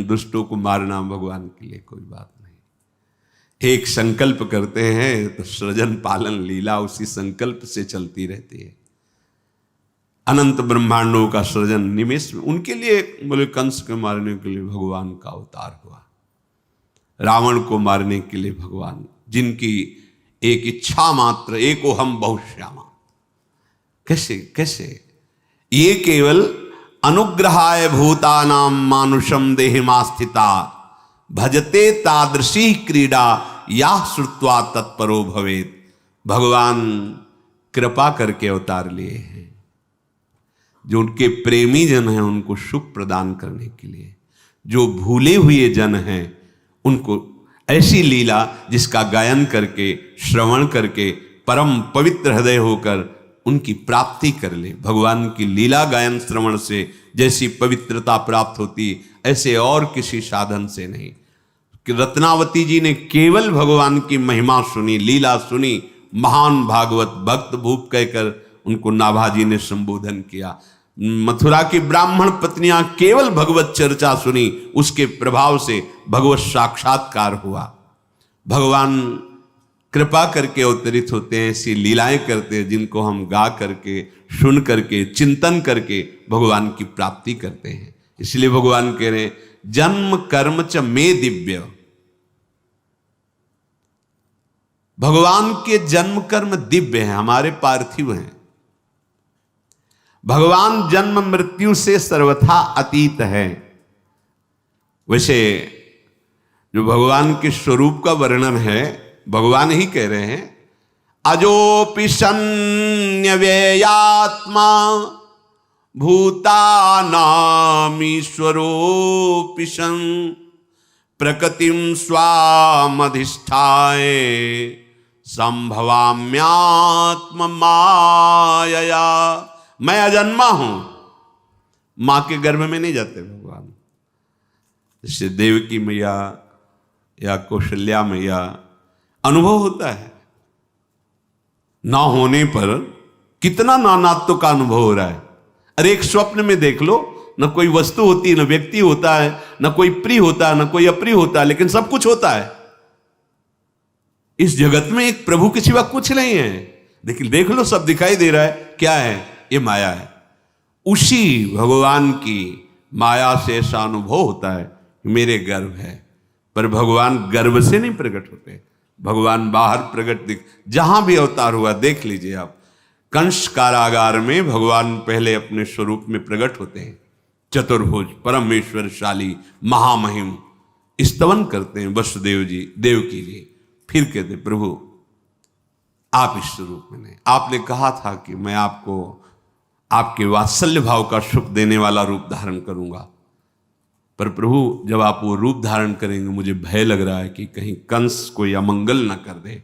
दुष्टों को मारना भगवान के लिए कोई बात नहीं। एक संकल्प करते हैं तो सृजन पालन लीला उसी संकल्प से चलती रहती है। अनंत ब्रह्मांडों का सृजन निमेष में उनके लिए, बोले कंस को मारने के लिए भगवान का अवतार हुआ, रावण को मारने के लिए भगवान, जिनकी एक इच्छा मात्र, एको हम बहुश्यामा। कैसे कैसे ये केवल अनुग्रहाय भूतानां मानुषम देहिमास्थिता भजते तादृशी क्रीडा या श्रुत्वा तत्परो भवेत। भगवान कृपा करके अवतार लिए हैं। जो उनके प्रेमी जन हैं उनको सुख प्रदान करने के लिए, जो भूले हुए जन हैं उनको ऐसी लीला जिसका गायन करके, श्रवण करके परम पवित्र हृदय होकर उनकी प्राप्ति कर ले। भगवान की लीला गायन श्रवण से जैसी पवित्रता प्राप्त होती ऐसे और किसी साधन से नहीं। कि रत्नावती जी ने केवल भगवान की महिमा सुनी, लीला सुनी, महान भागवत भक्त भूप कहकर उनको नाभाजी ने संबोधन किया। मथुरा की ब्राह्मण पत्नियां केवल भगवत चर्चा सुनी, उसके प्रभाव से भगवत साक्षात्कार हुआ। भगवान कृपा करके अवतरित होते हैं, ऐसी लीलाएं करते हैं जिनको हम गा करके, सुन करके, चिंतन करके भगवान की प्राप्ति करते हैं। इसलिए भगवान कह रहे हैं जन्म कर्म च मे दिव्य। भगवान के जन्म कर्म दिव्य हैं, हमारे पार्थिव हैं। भगवान जन्म मृत्यु से सर्वथा अतीत है। वैसे जो भगवान के स्वरूप का वर्णन है, भगवान ही कह रहे हैं अजोपि सन्न्यव्ययात्मा भूतानामीश्वरोऽपि सन् प्रकृतिं स्वामधिष्ठाय संभवाम्यात्म मायया। मैं अजन्मा हूं, मां के गर्भ में नहीं जाते भगवान। जैसे देवकी मैया या कौशल्या मैया अनुभव होता है, ना होने पर कितना नानात्व का अनुभव हो रहा है। अरे एक स्वप्न में देख लो, न कोई वस्तु होती है, न व्यक्ति होता है, न कोई प्रिय होता है, न कोई अप्रिय होता है, लेकिन सब कुछ होता है। इस जगत में एक प्रभु के सिवा कुछ नहीं है। देख लो, सब दिखाई दे रहा है, क्या है? ये माया है। उसी भगवान की माया से ऐसा अनुभव होता है मेरे गर्भ है, पर भगवान गर्भ से नहीं प्रकट होते। भगवान बाहर प्रकट जहां भी अवतार हुआ देख लीजिए आप। कंस कारागार में भगवान पहले अपने स्वरूप में प्रकट होते हैं, चतुर्भुज परमेश्वरशाली महामहिम स्तवन करते हैं वसुदेव जी, देवकी जी। फिर कहते प्रभु आप इस स्वरूप में नहीं, आपने कहा था कि मैं आपको आपके वात्सल्य भाव का सुख देने वाला रूप धारण करूंगा, पर प्रभु जब आप वो रूप धारण करेंगे मुझे भय लग रहा है कि कहीं कंस कोई अमंगल न कर दे।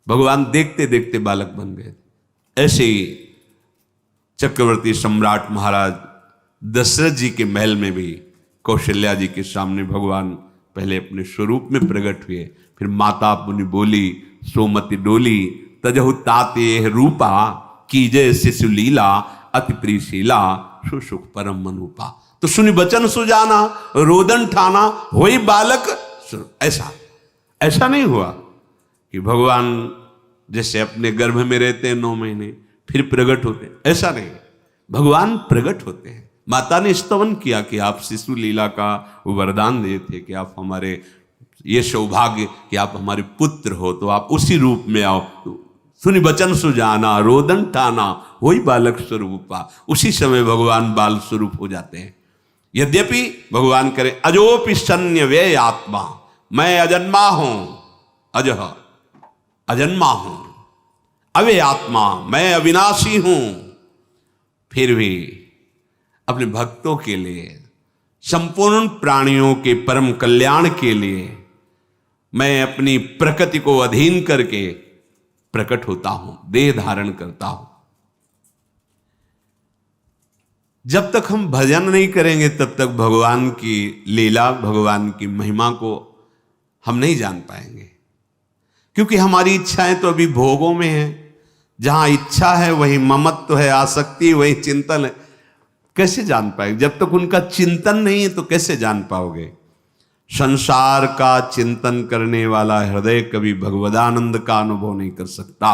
भगवान देखते देखते बालक बन गए। ऐसे ही चक्रवर्ती सम्राट महाराज दशरथ जी के महल में भी कौशल्या जी के सामने भगवान पहले अपने स्वरूप में प्रकट हुए, फिर माता पुनि बोली सोमति डोली तजहु ताते रूपा कीजय शिशु लीला अति प्रीशीला सुसुख परम मनूपा। तो सुनि बचन सुजाना रोदन ठाना होई बालक। ऐसा नहीं हुआ कि भगवान जैसे अपने गर्भ में रहते हैं 9 महीने फिर प्रकट होते हैं, ऐसा नहीं। भगवान प्रकट होते हैं। माता ने स्तवन किया कि आप शिशु लीला का वरदान दिए थे कि आप हमारे ये सौभाग्य कि आप हमारे पुत्र हो, तो आप उसी रूप में आओ। सुनि बचन सुजाना रोदन ठाना वही बालक स्वरूपा। उसी समय भगवान बाल स्वरूप हो जाते हैं। यद्यपि भगवान करे अजोपि सन्न्य व्यय आत्मा, मैं अजन्मा हूं, अजह अजन्मा हूं, अव्यय आत्मा, मैं अविनाशी हूं, फिर भी अपने भक्तों के लिए, संपूर्ण प्राणियों के परम कल्याण के लिए मैं अपनी प्रकृति को अधीन करके प्रकट होता हूं, देह धारण करता हूं। जब तक हम भजन नहीं करेंगे तब तक भगवान की लीला, भगवान की महिमा को हम नहीं जान पाएंगे, क्योंकि हमारी इच्छाएं तो अभी भोगों में है। जहां इच्छा है वही ममत्व है, आसक्ति वही चिंतन है। कैसे जान पाएंगे? जब तक उनका चिंतन नहीं है तो कैसे जान पाओगे? संसार का चिंतन करने वाला हृदय कभी भगवदानंद का अनुभव नहीं कर सकता,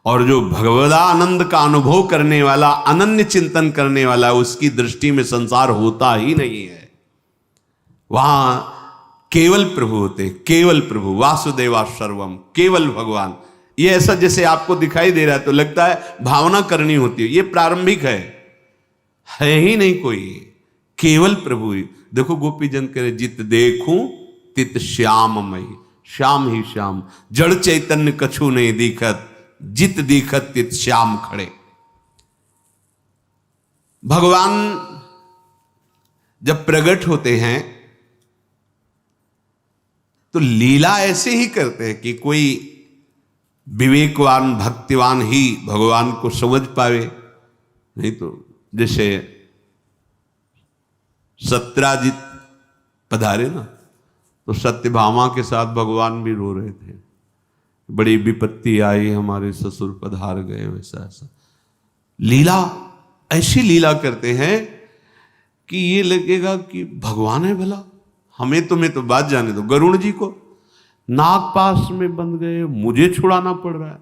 और जो भगवदानंद का अनुभव करने वाला, अनन्य चिंतन करने वाला, उसकी दृष्टि में संसार होता ही नहीं है। वहां केवल प्रभु होते, केवल प्रभु, वासुदेवा सर्वम, केवल भगवान। ये ऐसा जैसे आपको दिखाई दे रहा है तो लगता है भावना करनी होती है, ये प्रारंभिक है ही नहीं कोई, केवल प्रभु ही। देखो गोपी जन करे जित देखूं तित श्याममयी, श्याम ही श्याम, जड़ चैतन्य कछु नहीं दिखत, जित दीखत तित श्याम खड़े। भगवान जब प्रकट होते हैं तो लीला ऐसे ही करते हैं कि कोई विवेकवान भक्तिवान ही भगवान को समझ पावे, नहीं तो जैसे सत्राजित पधारे ना, तो सत्यभामा के साथ भगवान भी रो रहे थे, बड़ी विपत्ति आई, हमारे ससुर पधार गए, वैसा ऐसा लीला, ऐसी लीला करते हैं कि ये लगेगा कि भगवान है भला। हमें तुम्हें तो बात जाने दो, गरुड़ जी को नागपाश में बंद गए, मुझे छुड़ाना पड़ रहा है।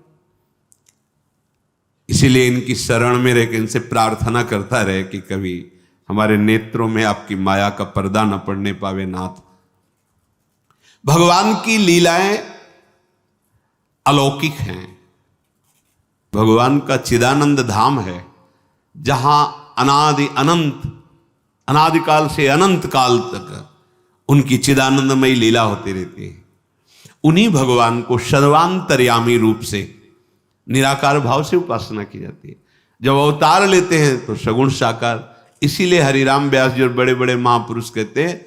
इसीलिए इनकी शरण में रहकर इनसे प्रार्थना करता रहे कि कभी हमारे नेत्रों में आपकी माया का पर्दा न पड़ने पावे नाथ। भगवान की लीलाएं अलौकिक हैं। भगवान का चिदानंद धाम है जहां अनादि अनंत, अनादिकाल से अनंत काल तक उनकी चिदानंदमयी लीला होती रहती है। उन्हीं भगवान को सर्वांतर्यामी रूप से निराकार भाव से उपासना की जाती है। जब अवतार लेते हैं तो सगुण साकार, इसीलिए हरिराम व्यास जी और बड़े बड़े महापुरुष कहते हैं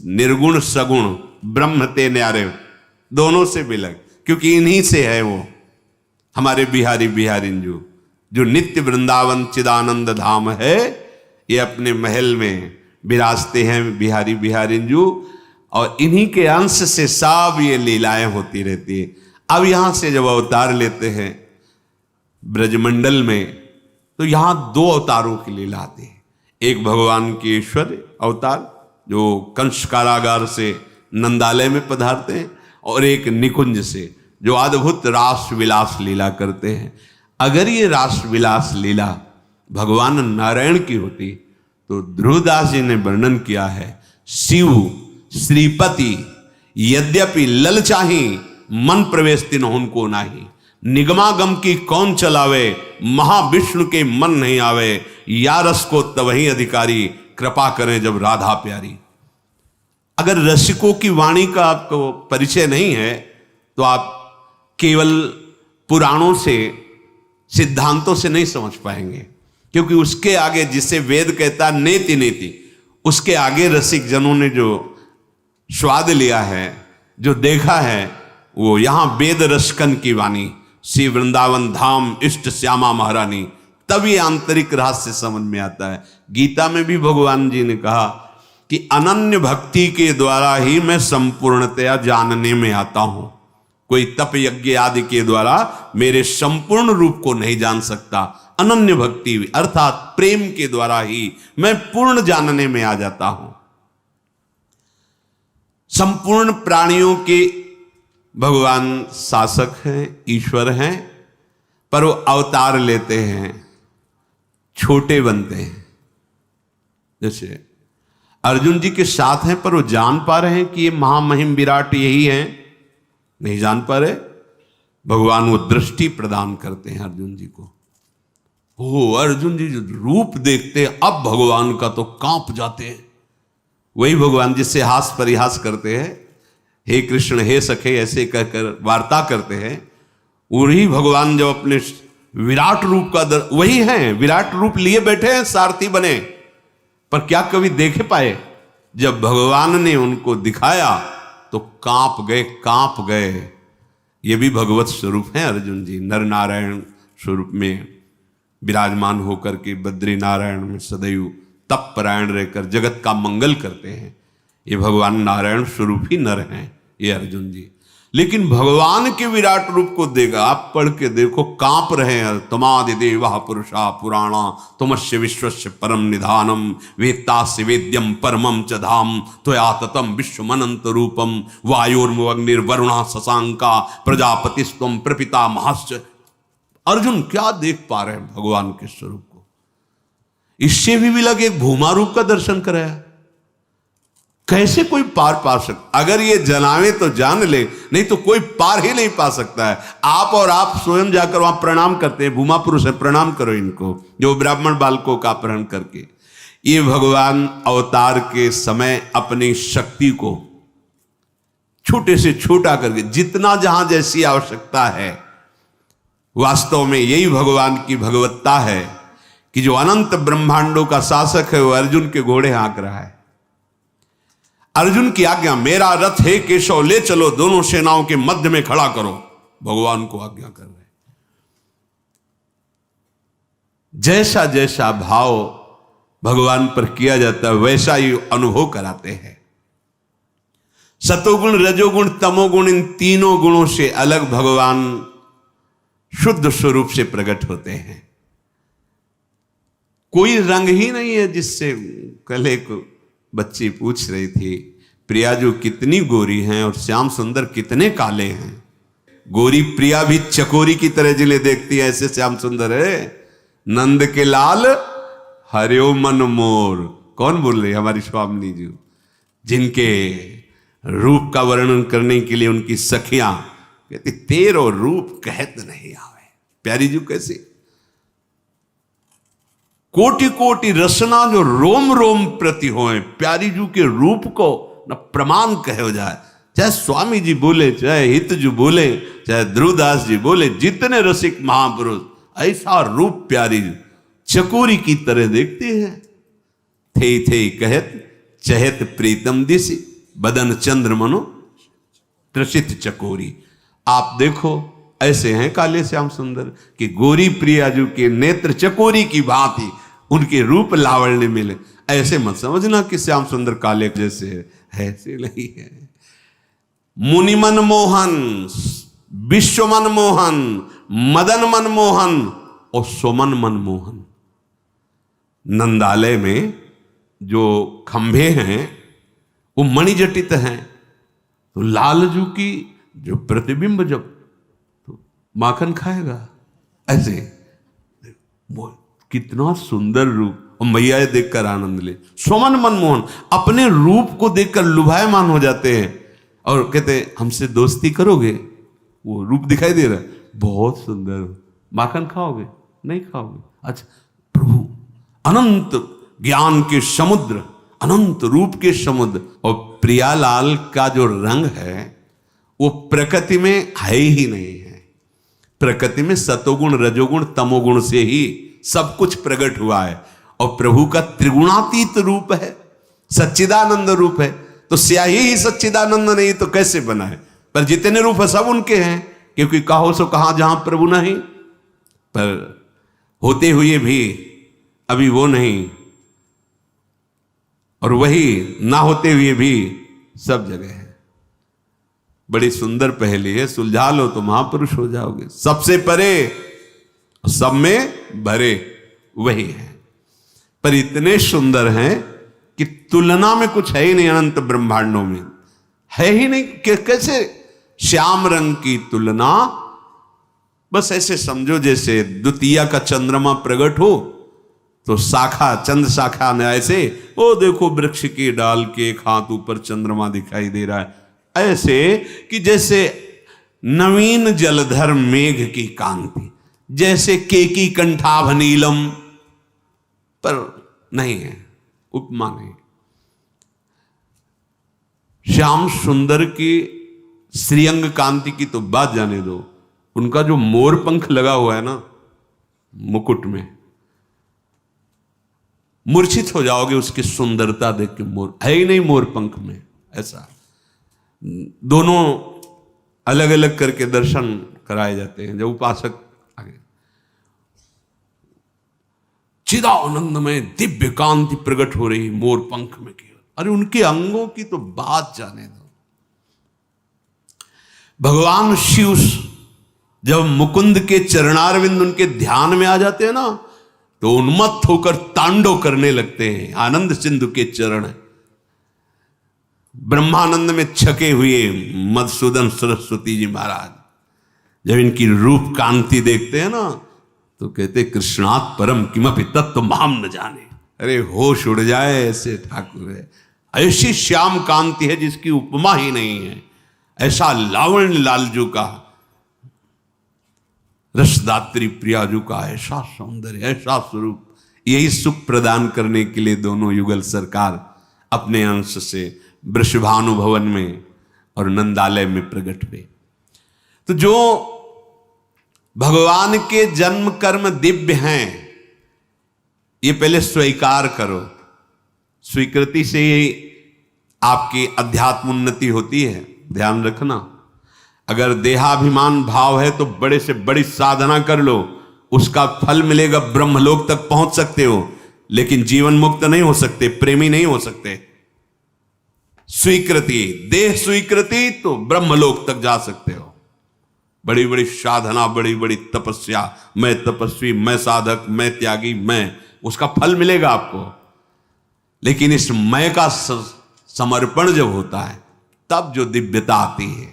निर्गुण सगुण ब्रह्म ते न्यारे, दोनों से बिलग, क्योंकि इन्हीं से है वो हमारे बिहारी बिहारिंजू, जो नित्य वृंदावन चिदानंद धाम है, ये अपने महल में विराजते हैं बिहारी बिहारिंजू, और इन्हीं के अंश से सब ये लीलाएं होती रहती है। अब यहां से जब अवतार लेते हैं ब्रजमंडल में, तो यहां दो अवतारों की लीला आती है। एक भगवान के ऐश्वर्य अवतार जो कंस कारागार से नंदालय में पधारते हैं, और एक निकुंज से जो अद्भुत रास विलास लीला करते हैं। अगर ये रास विलास लीला भगवान नारायण की होती तो ध्रुवदास जी ने वर्णन किया है, शिव श्रीपति यद्यपि ललचाही मन प्रवेश तिन उनको नाही, निगमागम की कौन चलावे महाविष्णु के मन नहीं आवे, या रस को तवही अधिकारी कृपा करें जब राधा प्यारी। अगर रसिकों की वाणी का आपको परिचय नहीं है तो आप केवल पुराणों से सिद्धांतों से नहीं समझ पाएंगे, क्योंकि उसके आगे जिसे वेद कहता नेति नेति, उसके आगे रसिक जनों ने जो स्वाद लिया है, जो देखा है, वो यहां वेद रसकन की वाणी, श्री वृंदावन धाम इष्ट श्यामा महारानी, तब ये आंतरिक रहस्य समझ में आता है। गीता में भी भगवान जी ने कहा कि अनन्य भक्ति के द्वारा ही मैं संपूर्णतया जानने में आता हूं, कोई तप यज्ञ आदि के द्वारा मेरे संपूर्ण रूप को नहीं जान सकता। अनन्य भक्ति अर्थात प्रेम के द्वारा ही मैं पूर्ण जानने में आ जाता हूं। संपूर्ण प्राणियों के भगवान शासक हैं, ईश्वर हैं, पर वो अवतार लेते हैं, छोटे बनते हैं। जैसे अर्जुन जी के साथ हैं, पर वो जान पा रहे हैं कि ये महामहिम विराट यही हैं, नहीं जान पा रहे। भगवान वो दृष्टि प्रदान करते हैं अर्जुन जी को। ओ अर्जुन जी जो रूप देखते हैं अब भगवान का तो कांप जाते हैं। वही भगवान जिससे हास परिहास करते हैं, हे कृष्ण हे सखे ऐसे कहकर वार्ता करते हैं, वही भगवान जब अपने विराट रूप का वही हैं, विराट रूप लिए बैठे हैं, सारथी बने, पर क्या कभी देखे पाए? जब भगवान ने उनको दिखाया तो कांप गए। ये भी भगवत स्वरूप है अर्जुन जी, नर नारायण स्वरूप में विराजमान होकर के बद्री नारायण में सदैव तपपरायण रहकर जगत का मंगल करते हैं। ये भगवान नारायण स्वरूप ही नर हैं ये अर्जुन जी। लेकिन भगवान के विराट रूप को देखा, आप पढ़ के देखो, कांप रहे हैं। तमादि देवा पुरुषा पुराणा तुमस्य विश्वस्य परम निधानम वेत्तास्य वेद्यम परमम च धाम त्वया ततम विश्वमनंत रूपम वायुर्मग्निर्वरुणा शशांका प्रजापतिस्त्वं प्रपिता महश्च। अर्जुन क्या देख पा रहे हैं भगवान के स्वरूप को। इससे भी लगे एक भूमा रूप का दर्शन कराया। कैसे कोई पार पा सकता? अगर ये जनावे तो जान ले, नहीं तो कोई पार ही नहीं पा सकता है। आप और आप स्वयं जाकर वहां प्रणाम करते हैं, भूमा पुरुष है, प्रणाम करो इनको, जो ब्राह्मण बालकों का अपहरण करके। ये भगवान अवतार के समय अपनी शक्ति को छोटे से छोटा करके, जितना जहां जैसी आवश्यकता है वास्तव में यही भगवान की भगवत्ता है कि जो अनंत ब्रह्मांडों का शासक है वो अर्जुन के घोड़े हाँक रहा है। अर्जुन की आज्ञा, मेरा रथ है केशव ले चलो, दोनों सेनाओं के मध्य में खड़ा करो, भगवान को आज्ञा कर रहे। जैसा जैसा भाव भगवान पर किया जाता है वैसा ही अनुभव कराते हैं। सतोगुण, रजोगुण, तमोगुण, इन तीनों गुणों से अलग भगवान शुद्ध स्वरूप से प्रकट होते हैं। कोई रंग ही नहीं है जिससे, कल एक बच्ची पूछ रही थी, प्रिया जो कितनी गोरी हैं और श्याम सुंदर कितने काले हैं। गोरी प्रिया भी चकोरी की तरह जिन्हें देखती है ऐसे श्याम सुंदर है। नंद के लाल हरियो मन मोर, कौन बोल रही? हमारी स्वामिनी जी, जिनके रूप का वर्णन करने के लिए उनकी सखियां कहती तेरो रूप कहत नहीं आवे। प्यारी जी कैसी कोटि कोटि रसना जो रोम रोम प्रति होए, प्यारी जू के रूप को न प्रमाण कहो जाए। चाहे स्वामी जी बोले, चाहे हित जी बोले, चाहे ध्रुवदास जी बोले, जितने रसिक महापुरुष, ऐसा रूप प्यारी जी चकोरी की तरह देखती है। थे कहत चहत प्रीतम दिसी, बदन चंद्र मनो त्रसित चकोरी। आप देखो ऐसे हैं काले श्याम सुंदर कि गोरी प्रियाजू के नेत्र चकोरी की भांति उनके रूप लावण्य मिले। ऐसे मत समझना कि श्याम सुंदर काले जैसे है, ऐसे नहीं है। मुनि मन मोहन, विश्व मन मोहन, मदन मन मोहन और सुमन मन मोहन। नंदालय में जो खंभे हैं वो मणिजटित हैं, तो लालजू की जो प्रतिबिंब जब तो माखन खाएगा ऐसे, वो कितना सुंदर रूप। और मैया देखकर आनंद ले। सुमन मनमोहन, अपने रूप को देखकर लुभायमान हो जाते हैं और कहते हमसे दोस्ती करोगे? वो रूप दिखाई दे रहा है, बहुत सुंदर, माखन खाओगे? नहीं खाओगे? अच्छा, प्रभु अनंत ज्ञान के समुद्र, अनंत रूप के समुद्र। और प्रियालाल का जो रंग है वो प्रकृति में है ही नहीं है। प्रकृति में सतोगुण, रजोगुण, तमोगुण से ही सब कुछ प्रकट हुआ है। और प्रभु का त्रिगुणातीत रूप है, सच्चिदानंद रूप है। तो स्याही ही सच्चिदानंद नहीं तो कैसे बना है? पर जितने रूप है सब उनके हैं, क्योंकि कहो सो कहां जहां प्रभु नहीं, पर होते हुए भी अभी वो नहीं, और वही ना होते हुए भी सब जगह है। बड़ी सुंदर पहेली है, सुलझा लो तो महापुरुष हो जाओगे। सबसे परे सब में भरे वही है, पर इतने सुंदर हैं कि तुलना में कुछ है ही नहीं। अनंत ब्रह्मांडों में है ही नहीं कि कैसे श्याम रंग की तुलना। बस ऐसे समझो जैसे द्वितीया का चंद्रमा प्रकट हो तो शाखा, चंद्र शाखा में ऐसे, ओ देखो वृक्ष की डाल के एक हाथ ऊपर चंद्रमा दिखाई दे रहा है, ऐसे कि जैसे नवीन जलधर मेघ की कांति, जैसे केकी कंठाभ नीलम, पर नहीं है, उपमा नहीं। श्याम सुंदर की श्रीअंग कांति की तो बात जाने दो, उनका जो मोर पंख लगा हुआ है ना मुकुट में, मूर्छित हो जाओगे उसकी सुंदरता देख के। मोर है ही नहीं मोर पंख में ऐसा। दोनों अलग अलग करके दर्शन कराए जाते हैं जब उपासक आगे। चिदानंद में दिव्य कांति प्रकट हो रही मोर पंख में की। अरे उनके अंगों की तो बात जाने दो। भगवान शिव जब मुकुंद के चरणारविंद उनके ध्यान में आ जाते हैं ना तो उन्मत्त होकर तांडव करने लगते हैं। आनंद सिंधु के चरण ब्रह्मानंद में छके हुए मधुसूदन सरस्वती जी महाराज जब इनकी रूप कांति देखते हैं ना तो कहते कृष्णात् परम किमपि तत्व माम न जाने। अरे होश उड़ जाए, ऐसे ठाकुर है, ऐसी श्याम कांति है जिसकी उपमा ही नहीं है। ऐसा लावण्य लालजू का, रसदात्री प्रियाजू का ऐसा सौंदर्य, ऐसा स्वरूप। यही सुख प्रदान करने के लिए दोनों युगल सरकार अपने अंश से वृषभानु भवन में और नंदालय में प्रकट हुए। तो जो भगवान के जन्म कर्म दिव्य हैं, ये पहले स्वीकार करो। स्वीकृति से ही आपकी अध्यात्म उन्नति होती है। ध्यान रखना, अगर देहाभिमान भाव है तो बड़े से बड़ी साधना कर लो, उसका फल मिलेगा, ब्रह्मलोक तक पहुंच सकते हो, लेकिन जीवन मुक्त नहीं हो सकते, प्रेमी नहीं हो सकते। स्वीकृति, देह स्वीकृति तो ब्रह्मलोक तक जा सकते हो। बड़ी बड़ी साधना, बड़ी बड़ी तपस्या, मैं तपस्वी, मैं साधक, मैं त्यागी, मैं, उसका फल मिलेगा आपको। लेकिन इस मैं का समर्पण जब होता है तब जो दिव्यता आती है।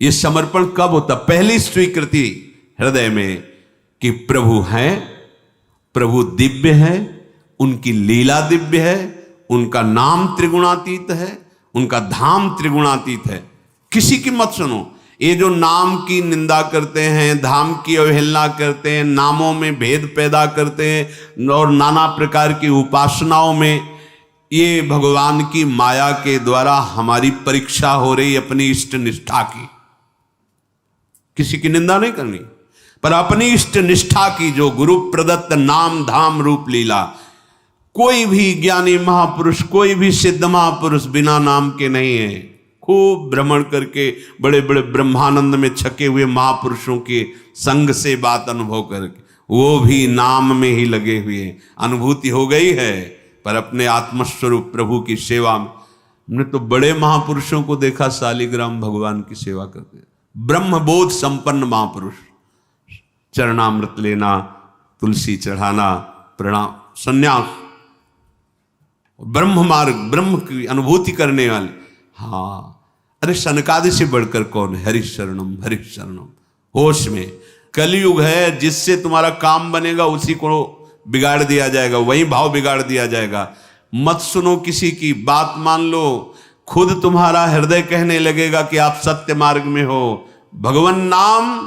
ये समर्पण कब होता? पहली स्वीकृति हृदय में कि प्रभु हैं, प्रभु दिव्य है, उनकी लीला दिव्य है, उनका नाम त्रिगुणातीत है, उनका धाम त्रिगुणातीत है। किसी की मत सुनो। ये जो नाम की निंदा करते हैं, धाम की अवहेलना करते हैं, नामों में भेद पैदा करते हैं और नाना प्रकार की उपासनाओं में, ये भगवान की माया के द्वारा हमारी परीक्षा हो रही अपनी इष्ट निष्ठा की। किसी की निंदा नहीं करनी, पर अपनी इष्ट निष्ठा की, जो गुरु प्रदत्त नाम धाम रूप लीला। कोई भी ज्ञानी महापुरुष, कोई भी सिद्ध महापुरुष बिना नाम के नहीं है। खूब भ्रमण करके बड़े बड़े ब्रह्मानंद में छके हुए महापुरुषों के संग से बात अनुभव करके, वो भी नाम में ही लगे हुए। अनुभूति हो गई है, पर अपने आत्मस्वरूप प्रभु की सेवा में। हमने तो बड़े महापुरुषों को देखा शालिग्राम भगवान की सेवा करते, ब्रह्मबोध संपन्न महापुरुष। चरणामृत लेना, तुलसी चढ़ाना, प्रणाम, संन्यास, ब्रह्म मार्ग, ब्रह्म की अनुभूति करने वाले। हाँ, अरे सनकादि से बढ़कर कौन है? हरि शरणम, हरि शरणम। होश में कलयुग है, जिससे तुम्हारा काम बनेगा उसी को बिगाड़ दिया जाएगा, वही भाव बिगाड़ दिया जाएगा। मत सुनो किसी की बात, मान लो खुद तुम्हारा हृदय कहने लगेगा कि आप सत्य मार्ग में हो। भगवन नाम,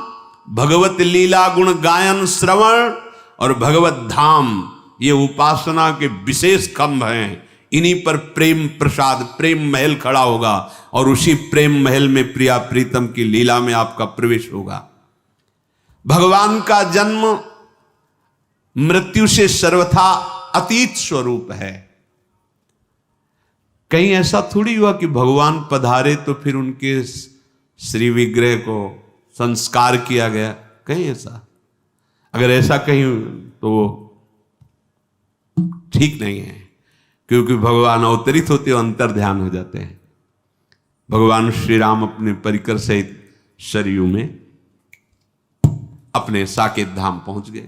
भगवत लीला गुण गायन श्रवण और भगवत धाम, ये उपासना के विशेष खंभ हैं। इन्हीं पर प्रेम प्रसाद, प्रेम महल खड़ा होगा और उसी प्रेम महल में प्रिया प्रीतम की लीला में आपका प्रवेश होगा। भगवान का जन्म मृत्यु से सर्वथा अतीत स्वरूप है। कहीं ऐसा थोड़ी हुआ कि भगवान पधारे तो फिर उनके श्री विग्रह को संस्कार किया गया, कहीं ऐसा? अगर ऐसा कहीं तो ठीक नहीं है, क्योंकि भगवान अवतरित होते हो अंतर ध्यान हो जाते हैं। भगवान श्री राम अपने परिकर सहित सरयू में अपने साकेत धाम पहुंच गए।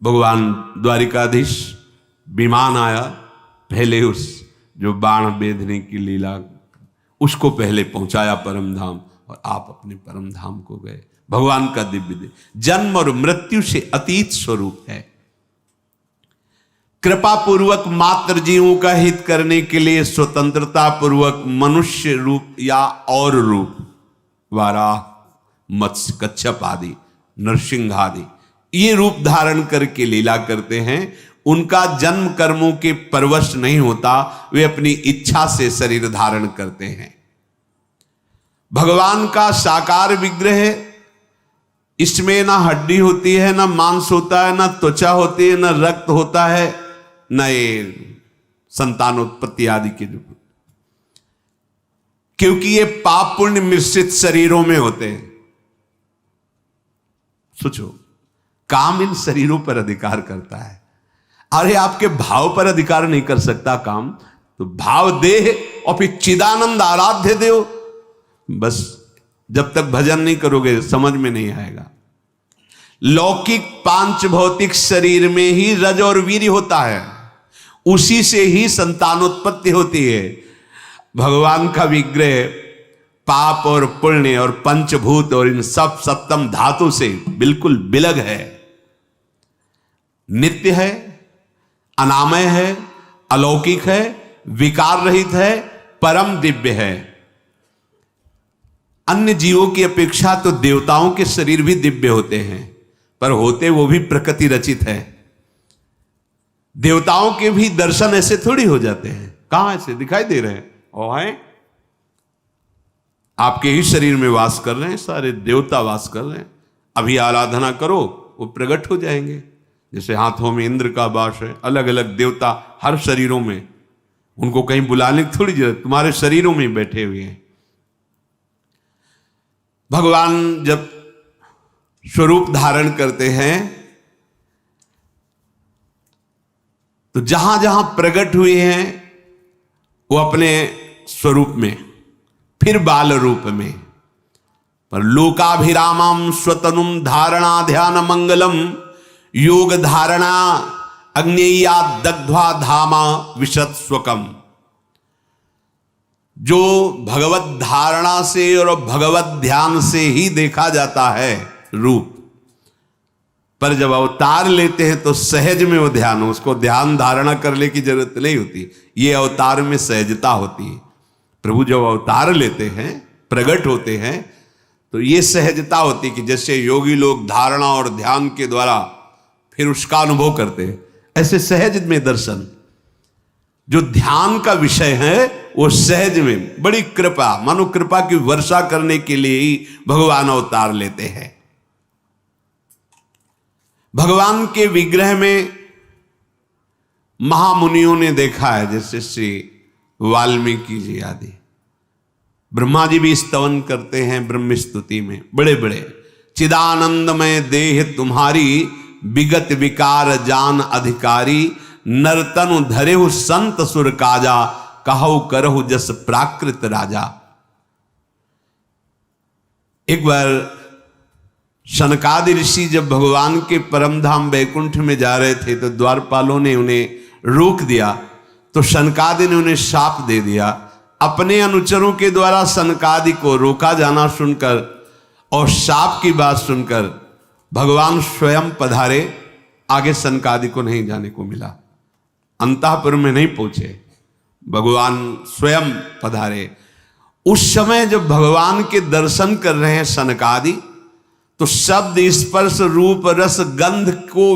भगवान द्वारिकाधीश विमान आया, पहले उस जो बाण बेधने की लीला, उसको पहले पहुंचाया परम धाम, और आप अपने परम धाम को गए। भगवान का दिव्य जन्म और मृत्यु से अतीत स्वरूप है। कृपा पूर्वक मात्र जीवों का हित करने के लिए स्वतंत्रता पूर्वक मनुष्य रूप या और रूप, वाराह, मत्स्य, कच्छप आदि, नरसिंह आदि, ये रूप धारण करके लीला करते हैं। उनका जन्म कर्मों के परवश नहीं होता, वे अपनी इच्छा से शरीर धारण करते हैं। भगवान का साकार विग्रह, इसमें ना हड्डी होती है, ना मांस होता है, ना त्वचा होती है, ना रक्त होता है, न ये संतानोत्पत्ति आदि के रूप, क्योंकि ये पाप पुण्य मिश्रित शरीरों में होते हैं। सोचो, काम इन शरीरों पर अधिकार करता है। अरे आपके भाव पर अधिकार नहीं कर सकता काम, तो भाव देह और फिर चिदानंद आराध्य देव। बस जब तक भजन नहीं करोगे समझ में नहीं आएगा। लौकिक पांच भौतिक शरीर में ही रज और वीर्य होता है, उसी से ही संतानोत्पत्ति होती है। भगवान का विग्रह पाप और पुण्य और पंचभूत और इन सब सप्तम धातु से बिल्कुल बिलग है, नित्य है, अनामय है, अलौकिक है, विकार रहित है, परम दिव्य है। अन्य जीवों की अपेक्षा तो देवताओं के शरीर भी दिव्य होते हैं, पर होते वो भी प्रकृति रचित है। देवताओं के भी दर्शन ऐसे थोड़ी हो जाते हैं, कहां ऐसे दिखाई दे रहे हैं? और हैं आपके ही शरीर में वास कर रहे हैं, सारे देवता वास कर रहे हैं। अभी आराधना करो, वो प्रकट हो जाएंगे। जैसे हाथों में इंद्र का वास है, अलग अलग देवता हर शरीरों में, उनको कहीं बुलाने की थोड़ी जरूरत, तुम्हारे शरीरों में बैठे हुए हैं। भगवान जब स्वरूप धारण करते हैं तो जहां जहां प्रकट हुए हैं वो अपने स्वरूप में, फिर बाल रूप में। पर लोकाभिरामम स्वतनुम धारणा ध्यान मंगलम योग धारणा अग्नेया दग्ध्वा धामा विशत स्वकम। जो भगवत धारणा से और भगवत ध्यान से ही देखा जाता है रूप, पर जब अवतार लेते हैं तो सहज में वो ध्यान, उसको ध्यान धारणा करने की जरूरत नहीं होती। ये अवतार में सहजता होती है। प्रभु जब अवतार लेते हैं, प्रकट होते हैं, तो ये सहजता होती है कि जैसे योगी लोग धारणा और ध्यान के द्वारा फिर उसका अनुभव करते हैं, ऐसे सहज में दर्शन। जो ध्यान का विषय है वो सहज में, बड़ी कृपा, मानो कृपा की वर्षा करने के लिए ही भगवान अवतार लेते हैं। भगवान के विग्रह में महामुनियों ने देखा है, जैसे श्री वाल्मीकि जी आदि। ब्रह्मा जी भी स्तवन करते हैं ब्रह्म स्तुति में, बड़े बड़े। चिदानंदमय देह तुम्हारी विगत विकार जान अधिकारी, नरतनु धरेहु संत सुर काजा, कहु करहु जस प्राकृत राजा। एक बार सनकादि ऋषि जब भगवान के परम धाम वैकुंठ में जा रहे थे तो द्वारपालों ने उन्हें रोक दिया, तो सनकादि ने उन्हें शाप दे दिया। अपने अनुचरों के द्वारा सनकादि को रोका जाना सुनकर और शाप की बात सुनकर भगवान स्वयं पधारे। आगे सनकादि को नहीं जाने को मिला, अंतःपुर में नहीं पहुंचे, भगवान स्वयं पधारे। उस समय जब भगवान के दर्शन कर रहे हैं सनकादि, तो शब्द स्पर्श रूप रस गंध को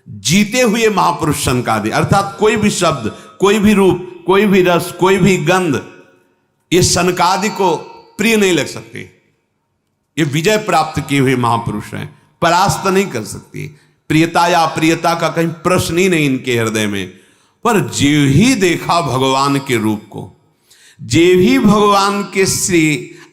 जीते हुए महापुरुष सनकादि, अर्थात कोई भी शब्द, कोई भी रूप, कोई भी रस, कोई भी गंध, ये सनकादि को प्रिय नहीं लग सकते। ये विजय प्राप्त किए हुए महापुरुष हैं, परास्त नहीं कर सकती। प्रियता या अप्रियता का कहीं प्रश्न ही नहीं इनके हृदय में। पर जे ही देखा भगवान के रूप को, जे ही भगवान के श्री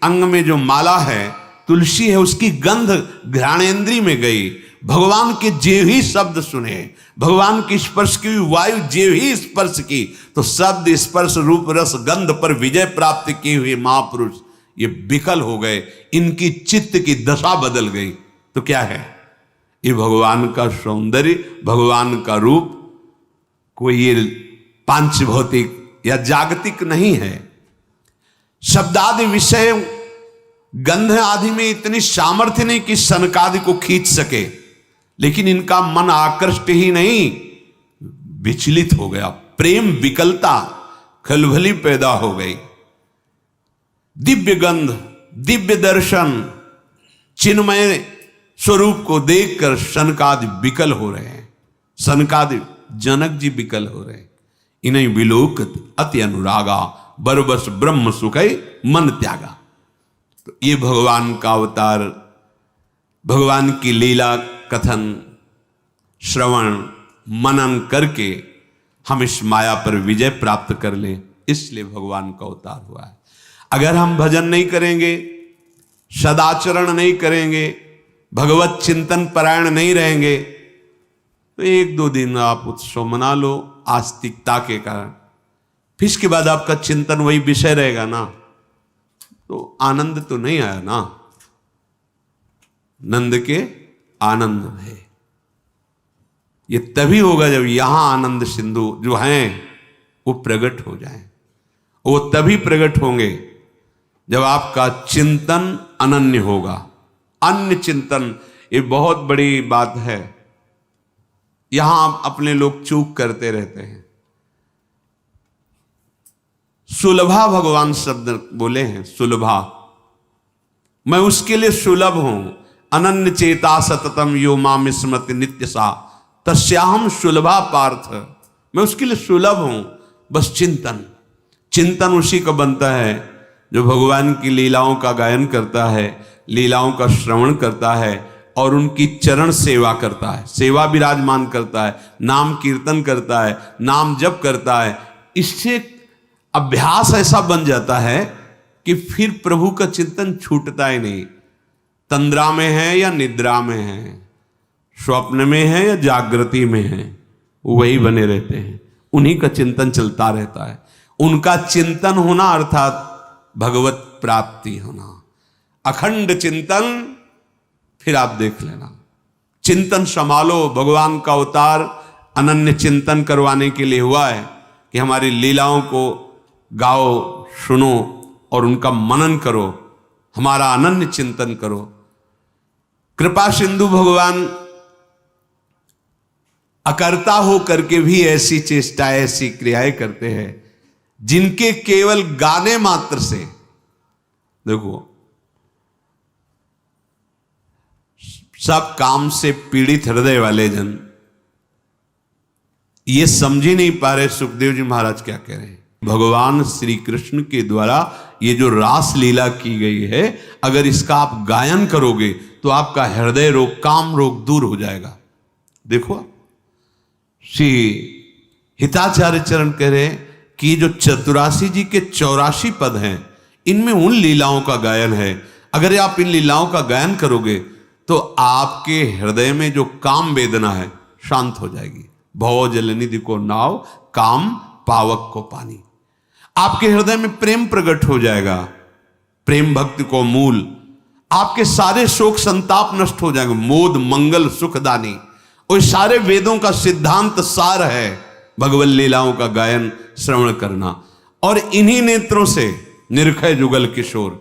अंग में जो माला है, तुलसी है, उसकी गंध घ्राणेन्द्रिय में गई। भगवान के जे ही शब्द सुने, भगवान की स्पर्श की वायु जे ही स्पर्श की, तो शब्द स्पर्श रूप रस गंध पर विजय प्राप्त किए हुए महापुरुष ये विकल हो गए, इनकी चित्त की दशा बदल गई। तो क्या है ये? भगवान का सौंदर्य, भगवान का रूप कोई ये पांच भौतिक या जागतिक नहीं है। शब्दादि विषय गंध आदि में इतनी सामर्थ्य नहीं कि सनकादि को खींच सके, लेकिन इनका मन आकृष्ट ही नहीं, विचलित हो गया। प्रेम विकलता, खलबली पैदा हो गई। दिव्य गंध, दिव्य दर्शन, चिन्मय स्वरूप को देखकर सनकादि विकल हो रहे हैं। सनकादि जनक जी विकल हो रहे हैं। इन्हें विलोकत अति अनुरागा, बरबस ब्रह्म सुखै मन त्यागा। तो ये भगवान का अवतार, भगवान की लीला कथन श्रवण मनन करके हम इस माया पर विजय प्राप्त कर लें, इसलिए भगवान का अवतार हुआ है। अगर हम भजन नहीं करेंगे, सदाचरण नहीं करेंगे, भगवत चिंतन परायण नहीं रहेंगे, तो एक दो दिन आप उत्सव मना लो आस्तिकता के कारण, फिर इसके बाद आपका चिंतन वही विषय रहेगा ना, तो आनंद तो नहीं आया ना। नंद के आनंद है, ये तभी होगा जब यहां आनंद सिंधु जो हैं वो प्रकट हो जाए। वो तभी प्रकट होंगे जब आपका चिंतन अनन्य होगा। अन्य चिंतन, ये बहुत बड़ी बात है। यहां अपने लोग चूक करते रहते हैं। सुलभा भगवान शब्द बोले हैं, सुलभा, मैं उसके लिए सुलभ हूं। अनन्य चेता सततम यो माम स्मृति नित्य सा तस्याहम सुलभा पार्थ, मैं उसके लिए सुलभ हूं। बस चिंतन, चिंतन उसी का बनता है जो भगवान की लीलाओं का गायन करता है, लीलाओं का श्रवण करता है, और उनकी चरण सेवा करता है, सेवा विराजमान करता है, नाम कीर्तन करता है, नाम जप करता है, इससे अभ्यास ऐसा बन जाता है कि फिर प्रभु का चिंतन छूटता ही नहीं। तंद्रा में है या निद्रा में है, स्वप्न में है या जागृति में है, वही बने रहते हैं, उन्हीं का चिंतन चलता रहता है। उनका चिंतन होना अर्थात भगवत प्राप्ति होना, अखंड चिंतन। फिर आप देख लेना, चिंतन संभालो। भगवान का अवतार अनन्य चिंतन करवाने के लिए हुआ है कि हमारी लीलाओं को गाओ, सुनो और उनका मनन करो, हमारा अनन्य चिंतन करो। कृपा सिंधु भगवान अकर्ता हो करके भी ऐसी चेष्टा, ऐसी क्रियाएं करते हैं जिनके केवल गाने मात्र से, देखो, सब काम से पीड़ित हृदय वाले जन ये समझ ही नहीं पा रहे सुखदेव जी महाराज क्या कह रहे हैं। भगवान श्री कृष्ण के द्वारा ये जो रास लीला की गई है, अगर इसका आप गायन करोगे तो आपका हृदय रोग, काम रोग दूर हो जाएगा। देखो, श्री हिताचार्य चरण कह रहे हैं कि जो चतुरासी जी के 84 पद हैं, इनमें उन लीलाओं का गायन है। अगर आप इन लीलाओं का गायन करोगे तो आपके हृदय में जो काम वेदना है शांत हो जाएगी। भव जल निधि को नाव, काम पावक को पानी। आपके हृदय में प्रेम प्रकट हो जाएगा, प्रेम भक्ति को मूल। आपके सारे शोक संताप नष्ट हो जाएंगे। मोद मंगल सुखदानी, और सारे वेदों का सिद्धांत सार है भगवत लीलाओं का गायन श्रवण करना। और इन्हीं नेत्रों से निर्खय जुगल किशोर,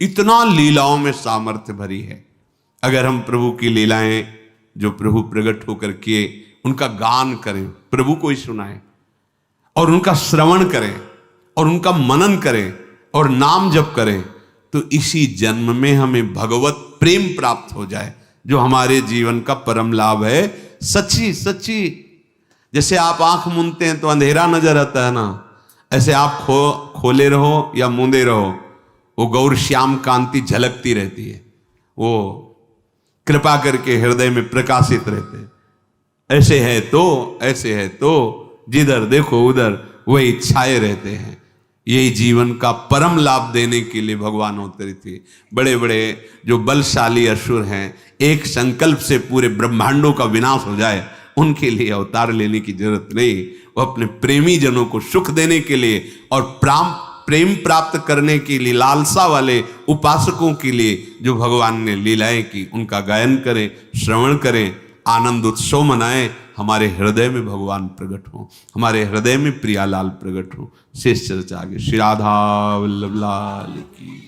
इतना लीलाओं में सामर्थ्य भरी है। अगर हम प्रभु की लीलाएं जो प्रभु प्रकट होकर किए उनका गान करें, प्रभु को ही सुनाएं और उनका श्रवण करें और उनका मनन करें और नाम जप करें, तो इसी जन्म में हमें भगवत प्रेम प्राप्त हो जाए, जो हमारे जीवन का परम लाभ है। सच्ची सच्ची, जैसे आप आंख मूंदते हैं तो अंधेरा नजर आता है ना, ऐसे आप खोले रहो या मूंदे रहो, वो गौर श्याम कांति झलकती रहती है, वो कृपा करके हृदय में प्रकाशित रहते हैं। ऐसे है तो, ऐसे है तो जिधर देखो उधर वही छाए रहते हैं। यही जीवन का परम लाभ देने के लिए भगवान अवतरित थे। बड़े बड़े जो बलशाली असुर हैं, एक संकल्प से पूरे ब्रह्मांडों का विनाश हो जाए, उनके लिए अवतार लेने की जरूरत नहीं। वो अपने प्रेमी जनों को सुख देने के लिए और प्रेम प्राप्त करने के लिए लालसा वाले उपासकों के लिए जो भगवान ने लीलाएं की, उनका गायन करें, श्रवण करें, आनंद उत्सव मनाएं। हमारे हृदय में भगवान प्रकट हो, हमारे हृदय में प्रियालाल प्रकट हो। शेष चर्चा आगे। श्री राधा वल्लभ लाल की।